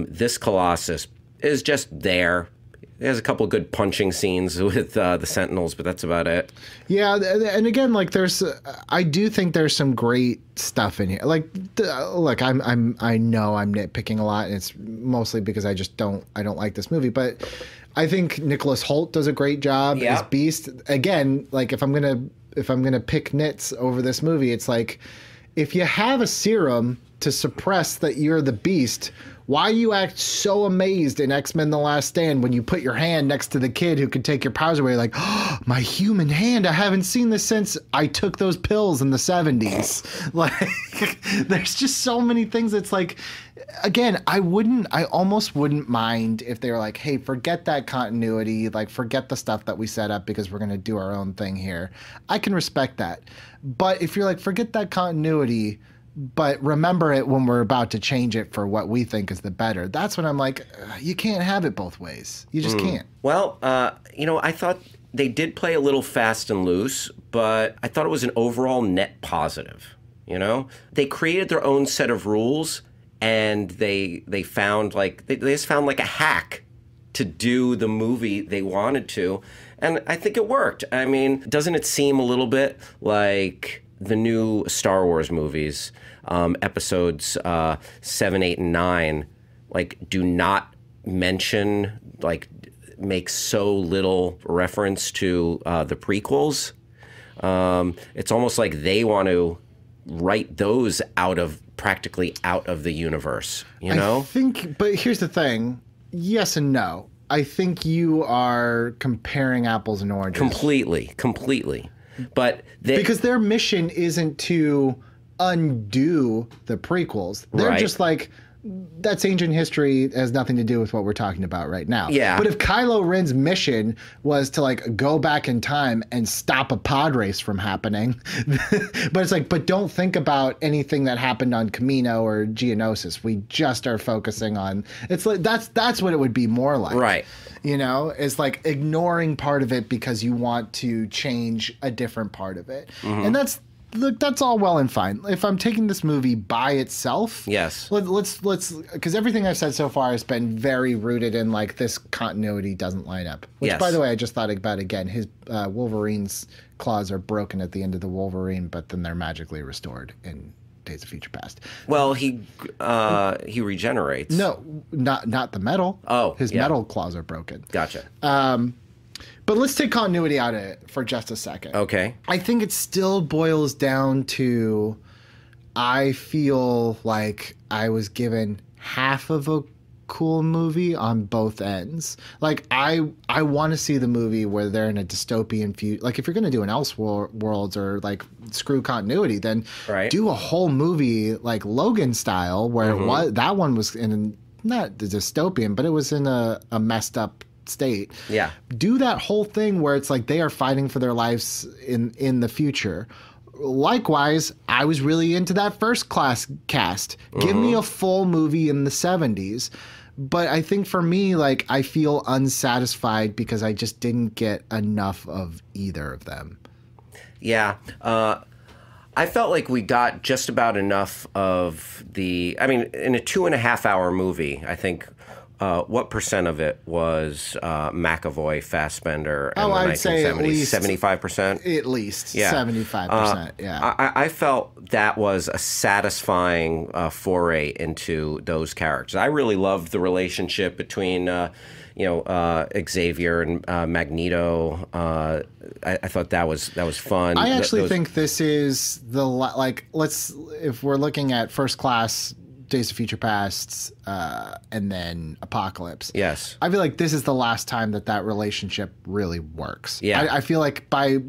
This Colossus is just there. There's a couple of good punching scenes with the Sentinels, but that's about it. Yeah, and again, like I do think there's some great stuff in here. Like, look, I know I'm nitpicking a lot, and it's mostly because I don't like this movie. But I think Nicholas Hoult does a great job as Beast. Again, like if I'm gonna pick nits over this movie, it's like, if you have a serum to suppress that you're the Beast, why you act so amazed in X-Men The Last Stand when you put your hand next to the kid who could take your powers away, like, oh, my human hand, I haven't seen this since I took those pills in the 70s. Like, there's just so many things that's like, again, I almost wouldn't mind if they were like, hey, forget that continuity, like, forget the stuff that we set up because we're going to do our own thing here. I can respect that. But if you're like, forget that continuity, but remember it when we're about to change it for what we think is the better, that's when I'm like, you can't have it both ways. You just can't. Well, I thought they did play a little fast and loose, but I thought it was an overall net positive. You know, they created their own set of rules, and they found like they just found like a hack to do the movie they wanted to, and I think it worked. I mean, doesn't it seem a little bit like the new Star Wars movies, episodes 7, 8, and 9, like do not mention, like make so little reference to the prequels. It's almost like they want to write those practically out of the universe, you know? I think, but here's the thing. Yes and no. I think you are comparing apples and oranges. Completely. But because their mission isn't to undo the prequels. They're just like, that's ancient history. It has nothing to do with what we're talking about right now. Yeah. But if Kylo Ren's mission was to like go back in time and stop a pod race from happening, but it's like, but don't think about anything that happened on Camino or Geonosis. We just are focusing on, it's like, that's what it would be more like. Right. You know, it's like ignoring part of it because you want to change a different part of it. Mm-hmm. And that's all well and fine. If I'm taking this movie by itself, yes, let's because everything I've said so far has been very rooted in like this continuity doesn't line up. Which, yes. By the way, I just thought about again. His Wolverine's claws are broken at the end of the Wolverine, but then they're magically restored in Days of Future Past. Well, he regenerates. No, not the metal. Oh, his metal claws are broken. Gotcha. But let's take continuity out of it for just a second. Okay. I think it still boils down to I feel like I was given half of a cool movie on both ends. Like I want to see the movie where they're in a dystopian future. Like if you're going to do an Elseworlds or like screw continuity, then do a whole movie like Logan style where it was, that one was in not the dystopian, but it was in a messed up state. Yeah. Do that whole thing where it's like they are fighting for their lives in the future. Likewise, I was really into that First Class cast. Give me a full movie in the 70s. But I think for me, like, I feel unsatisfied because I just didn't get enough of either of them. Yeah. I felt like we got just about enough of the... I mean, in a 2.5-hour movie, I think... what percent of it was McAvoy, Fassbender, and the 1970s? I'd say at least 75%? At least 75%, yeah. I felt that was a satisfying foray into those characters. I really loved the relationship between Xavier and Magneto. I thought that was fun. I actually think this is if we're looking at First Class, Days of Future Past, and then Apocalypse. Yes. I feel like this is the last time that relationship really works. Yeah. I feel like by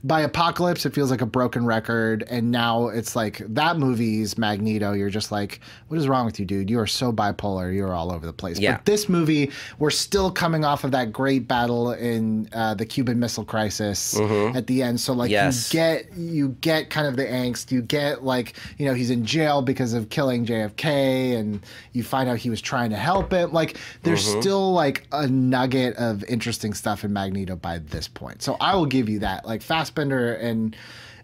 Apocalypse, it feels like a broken record, and now it's like that movie's Magneto. You're just like, what is wrong with you, dude? You are so bipolar. You're all over the place. Yeah. But this movie, we're still coming off of that great battle in the Cuban Missile Crisis at the end. So like you get kind of the angst. You get like, he's in jail because of killing JFK, and you find out he was trying to help it. Like there's still like a nugget of interesting stuff in Magneto by this point. So I will give you that. Like Fassbender and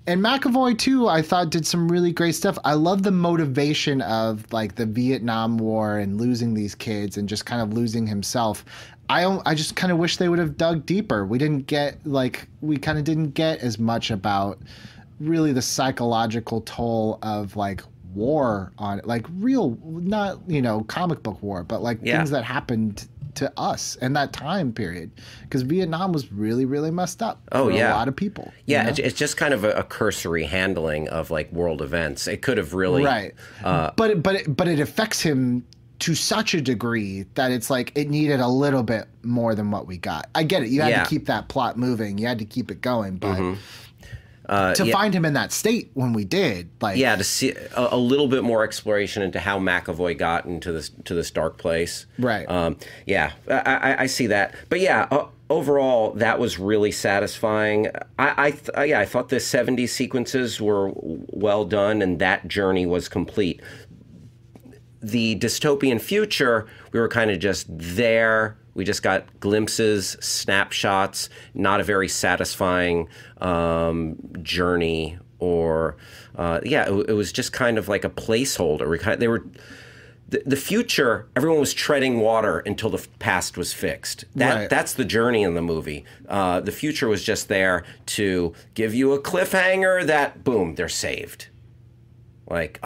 McAvoy too, I thought did some really great stuff. I love the motivation of like the Vietnam War and losing these kids and just kind of losing himself. I just kind of wish they would have dug deeper. We kind of didn't get as much about really the psychological toll of like war on it, like real, not comic book war, but like things that happened to us in that time period, because Vietnam was really, really messed up for a lot of people. Yeah, it's just kind of a cursory handling of like world events. It could have really but it affects him to such a degree that it's like it needed a little bit more than what we got. I get it. You had to keep that plot moving. You had to keep it going, but. To find him in that state when we did, to see a little bit more exploration into how McAvoy got into this dark place, right? I see that, but overall that was really satisfying. I thought the 70s sequences were well done, and that journey was complete. The dystopian future, we were kind of just there. We just got glimpses, snapshots, not a very satisfying journey or it was just kind of like a placeholder. They were the future. Everyone was treading water until the past was fixed. That's the journey in the movie. The future was just there to give you a cliffhanger that boom, they're saved. Like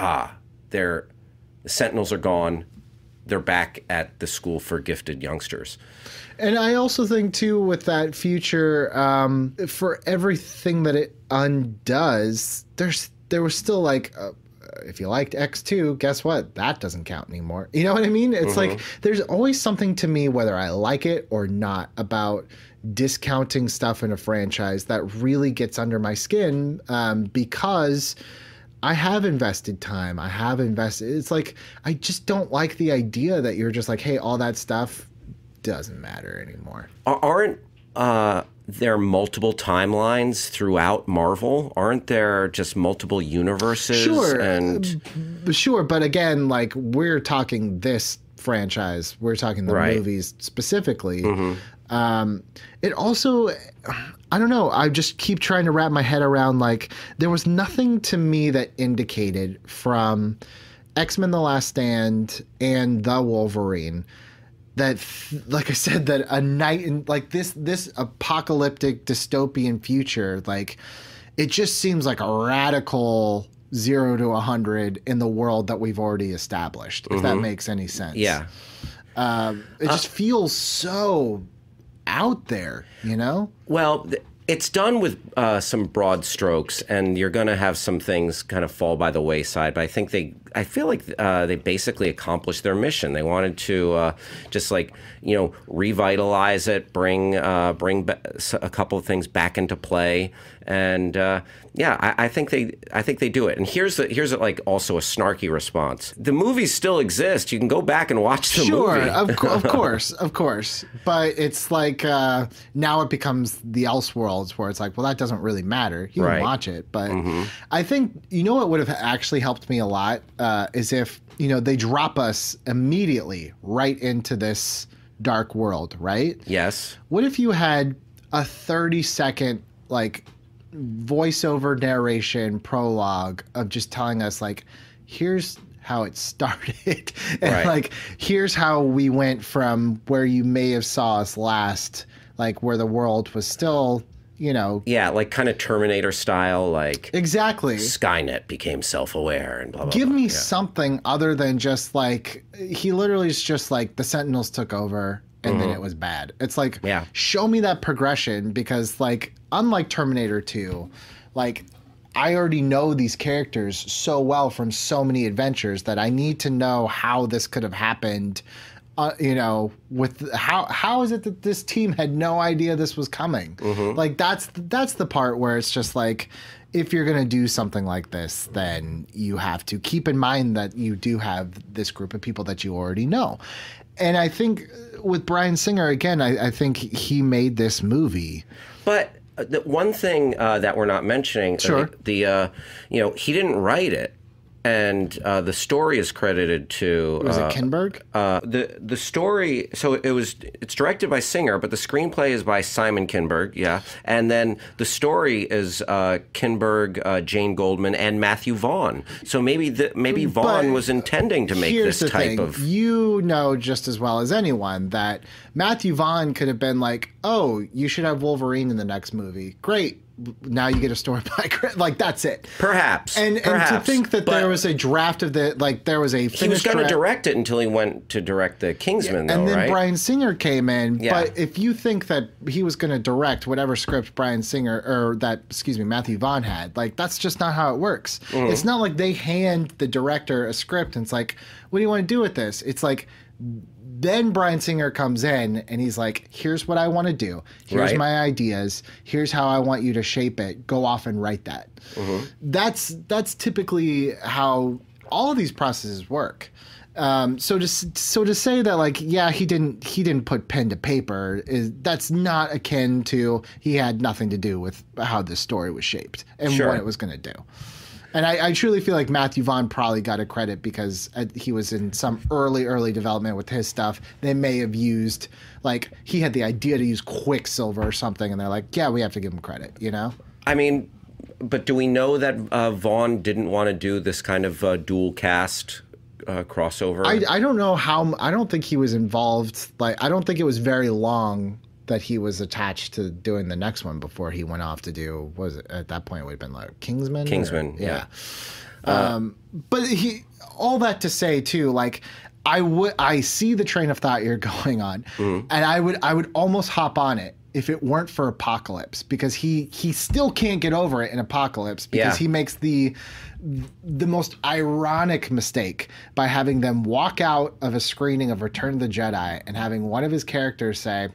the Sentinels are gone. They're back at the school for gifted youngsters. And I also think, too, with that future, for everything that it undoes, there was still like, if you liked X2, guess what? That doesn't count anymore. You know what I mean? It's like there's always something to me, whether I like it or not, about discounting stuff in a franchise that really gets under my skin because I have invested time. It's like, I just don't like the idea that you're just like, hey, all that stuff doesn't matter anymore. Aren't there multiple timelines throughout Marvel? Aren't there just multiple universes? Sure. But again, like, we're talking this franchise. We're talking the movies specifically. It also, I don't know. I just keep trying to wrap my head around, like, there was nothing to me that indicated from X-Men The Last Stand and The Wolverine that, like I said, that a night in like this apocalyptic dystopian future, like, it just seems like a radical 0 to 100 in the world that we've already established, if that makes any sense. Yeah. It just feels so out there, you know? Well, it's done with some broad strokes, and you're going to have some things kind of fall by the wayside. But I feel like they basically accomplished their mission. They wanted to just like, revitalize it, bring a couple of things back into play, and I think they do it. And here's like also a snarky response. The movies still exist. You can go back and watch the movie. Sure, of course. But it's like now it becomes the Elseworlds, where it's like, well, that doesn't really matter. You can watch it. But I think, what would have actually helped me a lot is if, they drop us immediately right into this dark world, right? Yes. What if you had a 30-second, like, voiceover narration prologue of just telling us, like, here's how it started and like, here's how we went from where you may have saw us last, like, where the world was still, like kind of Terminator style, like, exactly, Skynet became self-aware and blah blah give blah. Me something other than just like, he literally is just like, the Sentinels took over and then it was bad. It's like, show me that progression, because, like, unlike Terminator 2, like, I already know these characters so well from so many adventures that I need to know how this could have happened. With how is it that this team had no idea this was coming? Like, that's the part where it's just like, if you're going to do something like this, then you have to keep in mind that you do have this group of people that you already know. And I think with Bryan Singer, again, I think he made this movie. But the one thing that we're not mentioning, he didn't write it. And the story is credited to... Was it Kinberg? The story... So it's directed by Singer, but the screenplay is by Simon Kinberg, And then the story is Kinberg, Jane Goldman, and Matthew Vaughn. So maybe Vaughn was intending to make this type of... You know just as well as anyone that Matthew Vaughn could have been like, oh, you should have Wolverine in the next movie. Great. Now you get a story by like, that's it. Perhaps. And to think that there was a draft of there was a finished. He was going to direct it until he went to direct the Kingsman, though, and then right? Bryan Singer came in. But if you think that he was going to direct whatever script Matthew Vaughn had, like, that's just not how it works. It's not like they hand the director a script and it's like, what do you want to do with this? It's like, then Bryan Singer comes in and he's like, here's what I want to do. Here's my ideas. Here's how I want you to shape it. Go off and write that. That's typically how all of these processes work. So to say that, like, he didn't put pen to paper, that's not akin to he had nothing to do with how this story was shaped and what it was going to do. And I truly feel like Matthew Vaughn probably got a credit because he was in some early development with his stuff. They may have used, like, he had the idea to use Quicksilver or something, and they're like, yeah, we have to give him credit, I mean, But do we know that Vaughn didn't want to do this kind of dual cast crossover? I don't know how. I don't think he was involved. Like, I don't think it was very long that he was attached to doing the next one before he went off to do. What was it at that point? It would have been like Kingsman. Yeah. But all that to say too, like, I see the train of thought you're going on, and I would almost hop on it if it weren't for Apocalypse, because he still can't get over it in Apocalypse, because he makes the most ironic mistake by having them walk out of a screening of Return of the Jedi and having one of his characters say,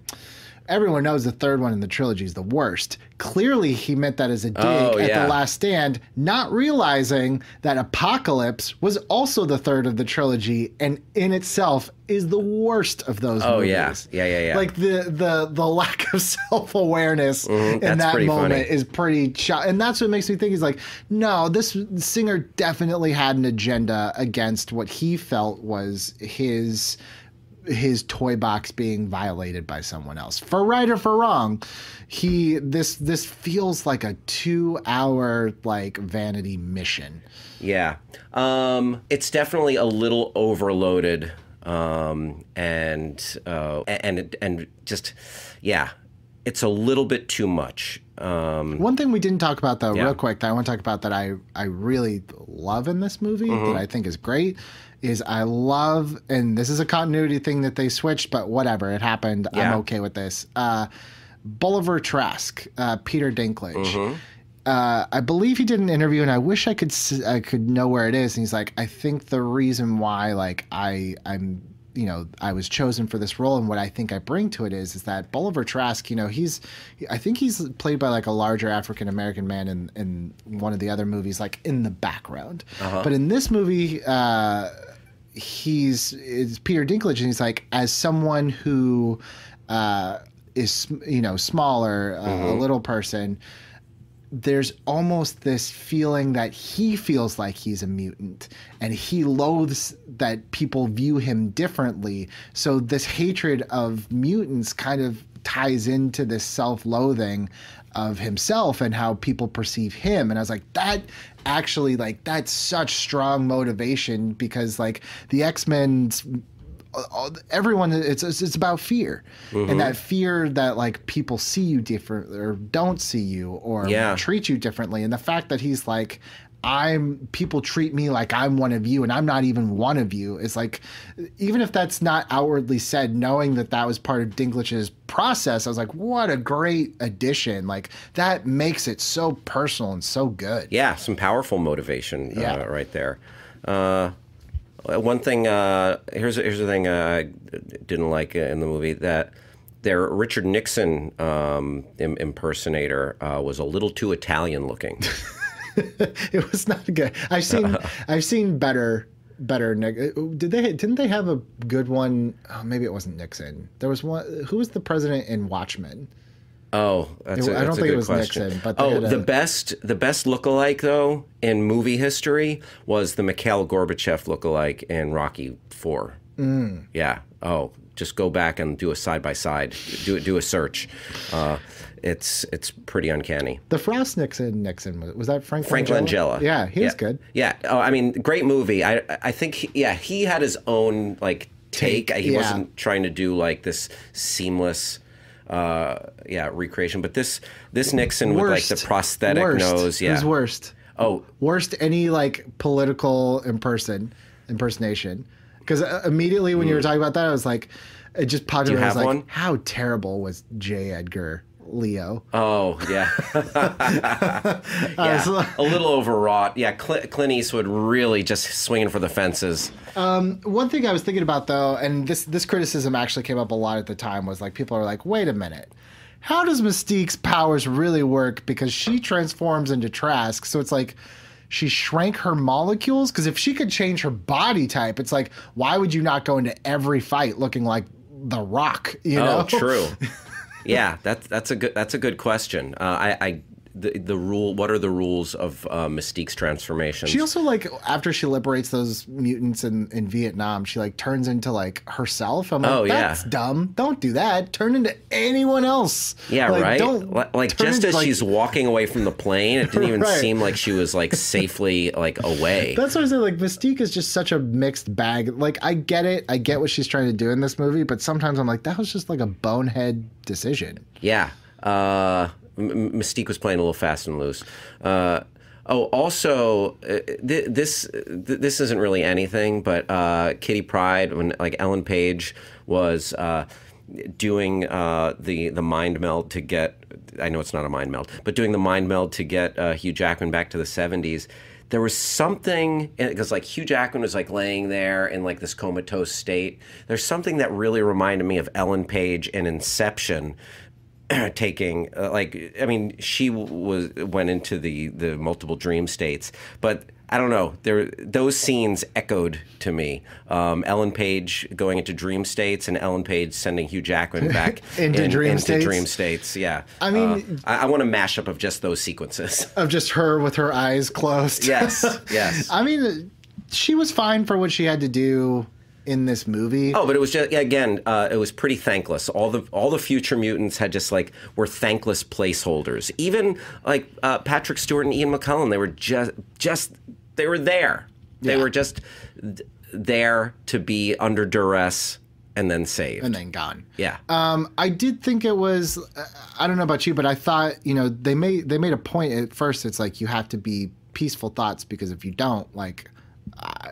everyone knows the third one in the trilogy is the worst. Clearly, he meant that as a dig at The Last Stand, not realizing that Apocalypse was also the third of the trilogy and in itself is the worst of those movies. Yeah. Like the lack of self-awareness in that moment is pretty and that's what makes me think, he's like, no, this singer definitely had an agenda against what he felt was his toy box being violated by someone else. For right or for wrong, this feels like a 2-hour like vanity mission. Yeah. It's definitely a little overloaded. And just, it's a little bit too much. One thing we didn't talk about though, real quick, that I want to talk about that I really love in this movie, that I think is great, is I love, and this is a continuity thing that they switched, but whatever, it happened. Yeah. I'm okay with this. Bolivar Trask, Peter Dinklage. I believe he did an interview, and I wish I could know where it is. And he's like, I think the reason why, like, I was chosen for this role, and what I think I bring to it is that Bolivar Trask, I think he's played by like a larger African American man in one of the other movies, like in the background. But in this movie, it's Peter Dinklage, and he's like, as someone who is smaller, a little person, there's almost this feeling that he feels like he's a mutant, and he loathes that people view him differently. So this hatred of mutants kind of ties into this self-loathing of himself and how people perceive him. And I was like, that actually, like, that's such strong motivation, because like the X-Men's, everyone, it's about fear, and that fear that like people see you different or don't see you or treat you differently. And the fact that he's like, people treat me like I'm one of you and I'm not even one of you, is like, even if that's not outwardly said, knowing that that was part of Dinklage's process, I was like, what a great addition. Like, that makes it so personal and so good. Yeah, some powerful motivation right there. One thing, here's the thing I didn't like in the movie, that their Richard Nixon impersonator was a little too Italian looking. It was not good. I've seen better. Didn't they have a good one? Oh, maybe it wasn't Nixon. There was one. Who was the president in Watchmen? Oh, I don't think it was question. Nixon. But the best lookalike though in movie history was the Mikhail Gorbachev lookalike in Rocky IV. Yeah. Oh, just go back and do a side by side. Do a search. It's pretty uncanny. The Frost Nixon was that Frank Langella? Yeah, he was good. Yeah. Oh, I mean, great movie. I think he had his own like take. He wasn't trying to do like this seamless recreation, but this Nixon with like the prosthetic nose, who's worst? Worst any like political impersonation, because immediately when you were talking about that, I was like, it just popped in. I was like, one? How terrible was J. Edgar Leo? Oh yeah. A little overwrought. Yeah, Clint Eastwood really just swinging for the fences. One thing I was thinking about though, and this criticism actually came up a lot at the time, was like, people are like, wait a minute, how does Mystique's powers really work? Because she transforms into Trask, so it's like she shrank her molecules. Because if she could change her body type, it's like, why would you not go into every fight looking like The Rock? You know? Oh, true. Yeah, that's a good question. the rule. What are the rules of Mystique's transformations? She also, like, after she liberates those mutants in Vietnam, she, like, turns into, like, herself. I'm like, that's dumb. Don't do that. Turn into anyone else. Yeah, like, right? Don't like, just as she's walking away from the plane, it didn't even seem like she was, like, safely, like, away. That's what I say. Like, Mystique is just such a mixed bag. Like, I get it. I get what she's trying to do in this movie, but sometimes I'm like, that was just, like, a bonehead decision. Yeah. Mystique was playing a little fast and loose. Also, this isn't really anything, but Kitty Pryde, when like Ellen Page was doing the mind meld to get, I know it's not a mind meld, but doing the mind meld to get Hugh Jackman back to the 70s. There was something, because like Hugh Jackman was like laying there in like this comatose state. There's something that really reminded me of Ellen Page in Inception. Taking I mean, she went into the multiple dream states, but I don't know. Those scenes echoed to me. Ellen Page going into dream states, and Ellen Page sending Hugh Jackman back into dream states. Yeah, I mean, I want a mashup of just those sequences of just her with her eyes closed. Yes, yes. I mean, she was fine for what she had to do in this movie. Oh, but it was just, again, it was pretty thankless. All the future mutants had just like were thankless placeholders. Even like Patrick Stewart and Ian McKellen, they were just they were there. They were just there to be under duress and then saved and then gone. Yeah. I did think it was. I don't know about you, but I thought they made a point at first. It's like you have to be peaceful thoughts because if you don't, like,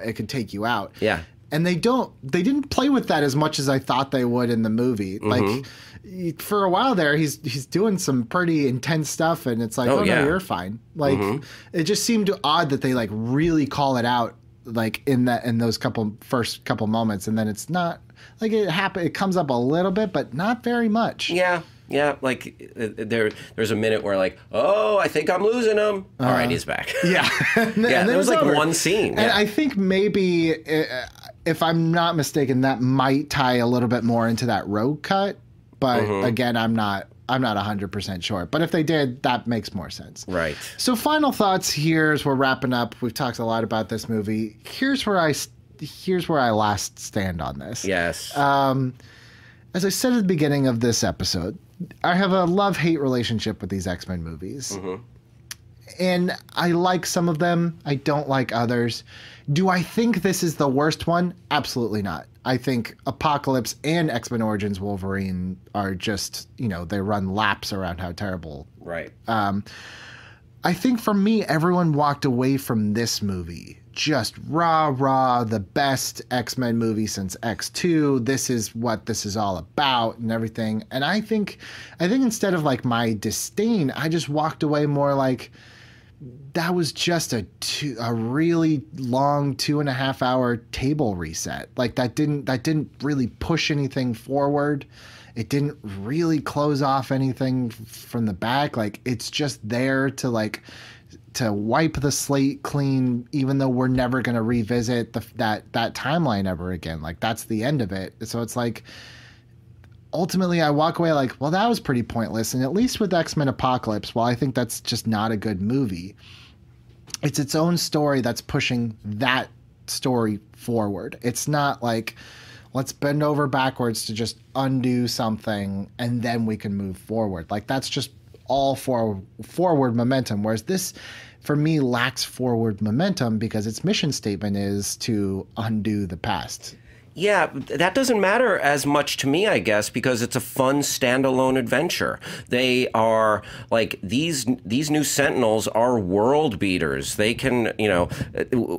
it could take you out. Yeah. And they didn't play with that as much as I thought they would in the movie. Like, for a while there, he's doing some pretty intense stuff, and it's like, no, you're fine. Like, it just seemed odd that they like really call it out, like in those first couple moments, and then it's not like it comes up a little bit, but not very much. Yeah. Yeah, like there's a minute where like, oh, I think I'm losing him. All right, he's back. Yeah. And there was like one scene. And I think maybe, if I'm not mistaken, that might tie a little bit more into that road cut. But again, I'm not 100% sure. But if they did, that makes more sense. Right. So final thoughts here as we're wrapping up. We've talked a lot about this movie. Here's where I last stand on this. Yes. As I said at the beginning of this episode, I have a love-hate relationship with these X-Men movies. And I like some of them. I don't like others. Do I think this is the worst one? Absolutely not. I think Apocalypse and X-Men Origins Wolverine are just, they run laps around how terrible. Right. I think for me, everyone walked away from this movie just rah, the best X-Men movie since X2. This is what this is all about and everything. And I think instead of like my disdain, I just walked away more like that was just a really long 2.5 hour table reset. Like that didn't really push anything forward. It didn't really close off anything from the back. Like it's just there to wipe the slate clean, even though we're never going to revisit that timeline ever again. Like that's the end of it. So it's like, ultimately I walk away like, well, that was pretty pointless. And at least with X-Men Apocalypse, while I think that's just not a good movie, it's its own story that's pushing that story forward. It's not like, let's bend over backwards to just undo something and then we can move forward. Like that's just all forward momentum, whereas this for me lacks forward momentum because its mission statement is to undo the past. Yeah, that doesn't matter as much to me, I guess, because it's a fun standalone adventure. They are like these new Sentinels are world beaters. They can,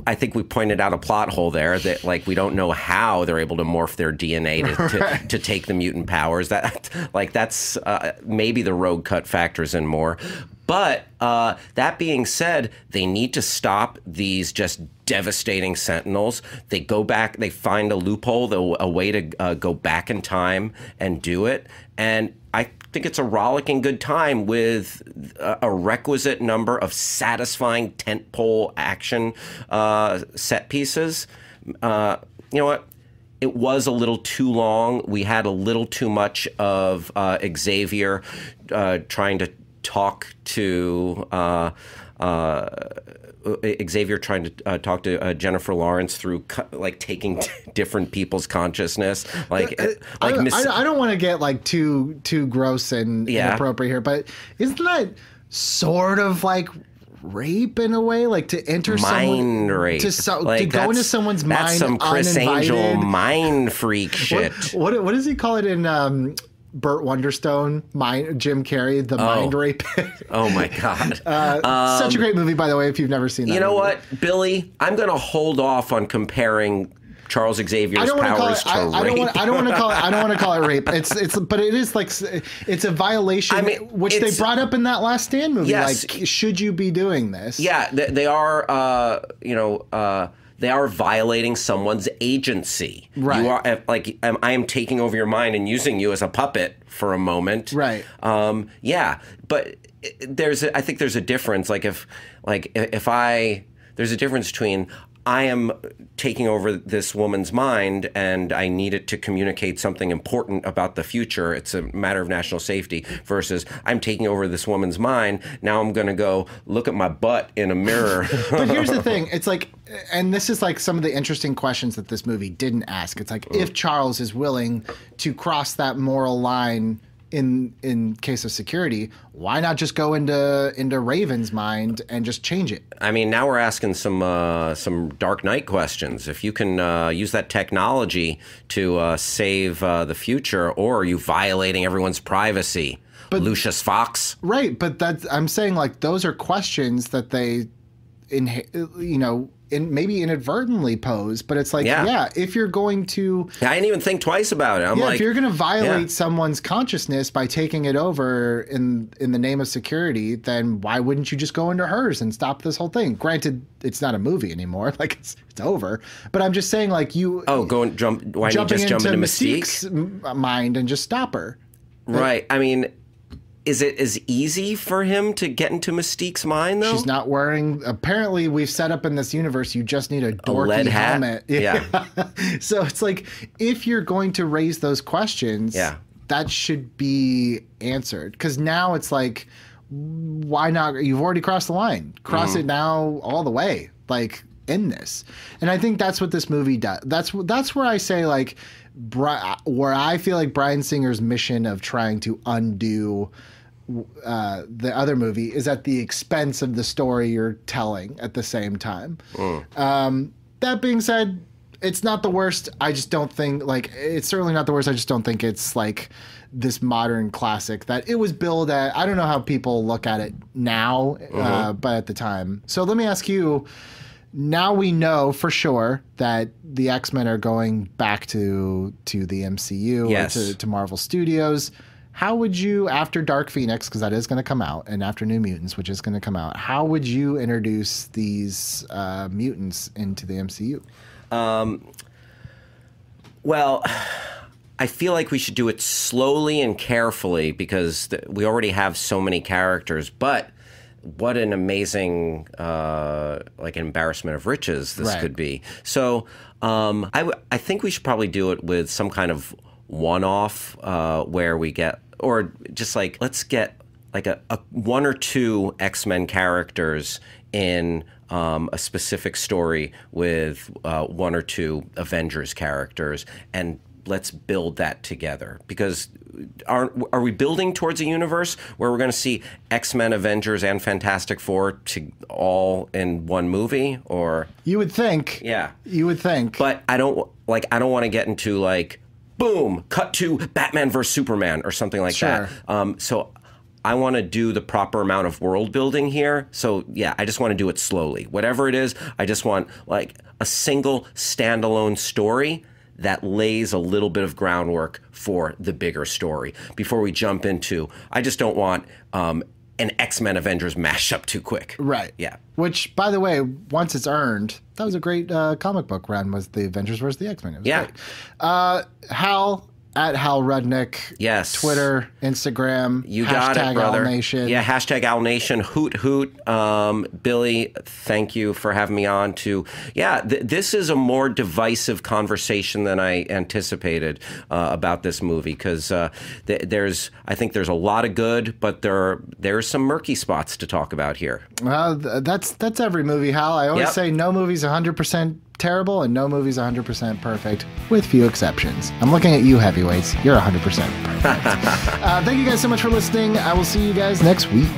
I think we pointed out a plot hole there that like we don't know how they're able to morph their DNA to take the mutant powers. That's maybe the rogue cut factors in more. But that being said, they need to stop these just devastating Sentinels. They go back, they find a loophole, a way to go back in time and do it. And I think it's a rollicking good time with a requisite number of satisfying tentpole action set pieces. You know what? It was a little too long. We had a little too much of Xavier trying to talk to Xavier trying to talk to Jennifer Lawrence through like taking different people's consciousness. Like I don't want to get like too gross and inappropriate here, but isn't that sort of like rape in a way, like to enter mind rape, to go into someone's mind? That's some Chris uninvited. Angel mind freak shit. What does he call it in Burt Wonderstone? Jim Carrey, the mind rape. Oh my God! Such a great movie, by the way. If you've never seen that, you know movie. what, Billy? I'm going to hold off on comparing Charles Xavier's powers to rape. I don't want to call it rape. But it is like it's a violation, which they brought up in that Last Stand movie. Yes. Like, should you be doing this? Yeah, they are. They are violating someone's agency. Right. You are I am taking over your mind and using you as a puppet for a moment. Right. Yeah, but I think there's a difference. There's a difference between I am taking over this woman's mind and I need it to communicate something important about the future. It's a matter of national safety versus I'm taking over this woman's mind. Now I'm going to go look at my butt in a mirror. But here's the thing. It's like, and this is like some of the interesting questions that this movie didn't ask. It's like, if Charles is willing to cross that moral line in case of security, why not just go into Raven's mind and just change it? I mean, now we're asking some Dark Knight questions. If you can use that technology to save the future, or are you violating everyone's privacy? But, Lucius Fox? Right, but I'm saying like those are questions that they, maybe inadvertently pose, but it's like, if you're going to... I didn't even think twice about it. If you're going to violate someone's consciousness by taking it over in the name of security, then why wouldn't you just go into hers and stop this whole thing? Granted, it's not a movie anymore. Like, it's over. But I'm just saying, like, you... Oh, why don't you just jump into Mystique's mind and just stop her? Right. I mean... Is it as easy for him to get into Mystique's mind, though? She's not wearing... Apparently, we've set up in this universe, you just need a dorky lead hat? helmet. Yeah. So it's like, if you're going to raise those questions, that should be answered. Because now it's like, why not? You've already crossed the line. Cross it now all the way. Like, in this. And I think that's what this movie does. That's where I say, like, where I feel like Bryan Singer's mission of trying to undo the other movie is at the expense of the story you're telling at the same time. That being said, it's not the worst. I just don't think, like, it's certainly not the worst. I just don't think it's like this modern classic that it was billed at. I don't know how people look at it now, but at the time. So let me ask you, now we know for sure that the X-Men are going back to the MCU, or to Marvel Studios. How would you, after Dark Phoenix, because that is going to come out, and after New Mutants, which is going to come out, how would you introduce these mutants into the MCU? Well, I feel like we should do it slowly and carefully because we already have so many characters, but what an amazing, like, an embarrassment of riches this could be. So I think we should probably do it with some kind of one-off where we get, or just like, let's get like a one or two X-Men characters in a specific story with one or two Avengers characters, and let's build that together. Because are we building towards a universe where we're going to see X-Men, Avengers, and Fantastic Four all in one movie? Or you would think, you would think, but I don't want to get into like, boom, cut to Batman versus Superman or something like that. So I want to do the proper amount of world building here. So yeah, I just want to do it slowly. Whatever it is, I just want like a single standalone story that lays a little bit of groundwork for the bigger story before we jump into. I just don't want an X-Men Avengers mashup too quick. Right. Yeah. Which, by the way, once it's earned, that was a great comic book run, was the Avengers versus the X-Men. It was great. Hal, at Hal Rudnick. Yes. Twitter, Instagram. You got it, brother. #OwlNation. Yeah, #OwlNation. Hoot hoot. Billy, thank you for having me on. This is a more divisive conversation than I anticipated about this movie, because I think there's a lot of good, but there's some murky spots to talk about here. Well, that's every movie, Hal. I always say no movie's 100% terrible and no movie's 100% perfect, with few exceptions. I'm looking at you, heavyweights. You're 100% perfect. Thank you guys so much for listening. I will see you guys next week.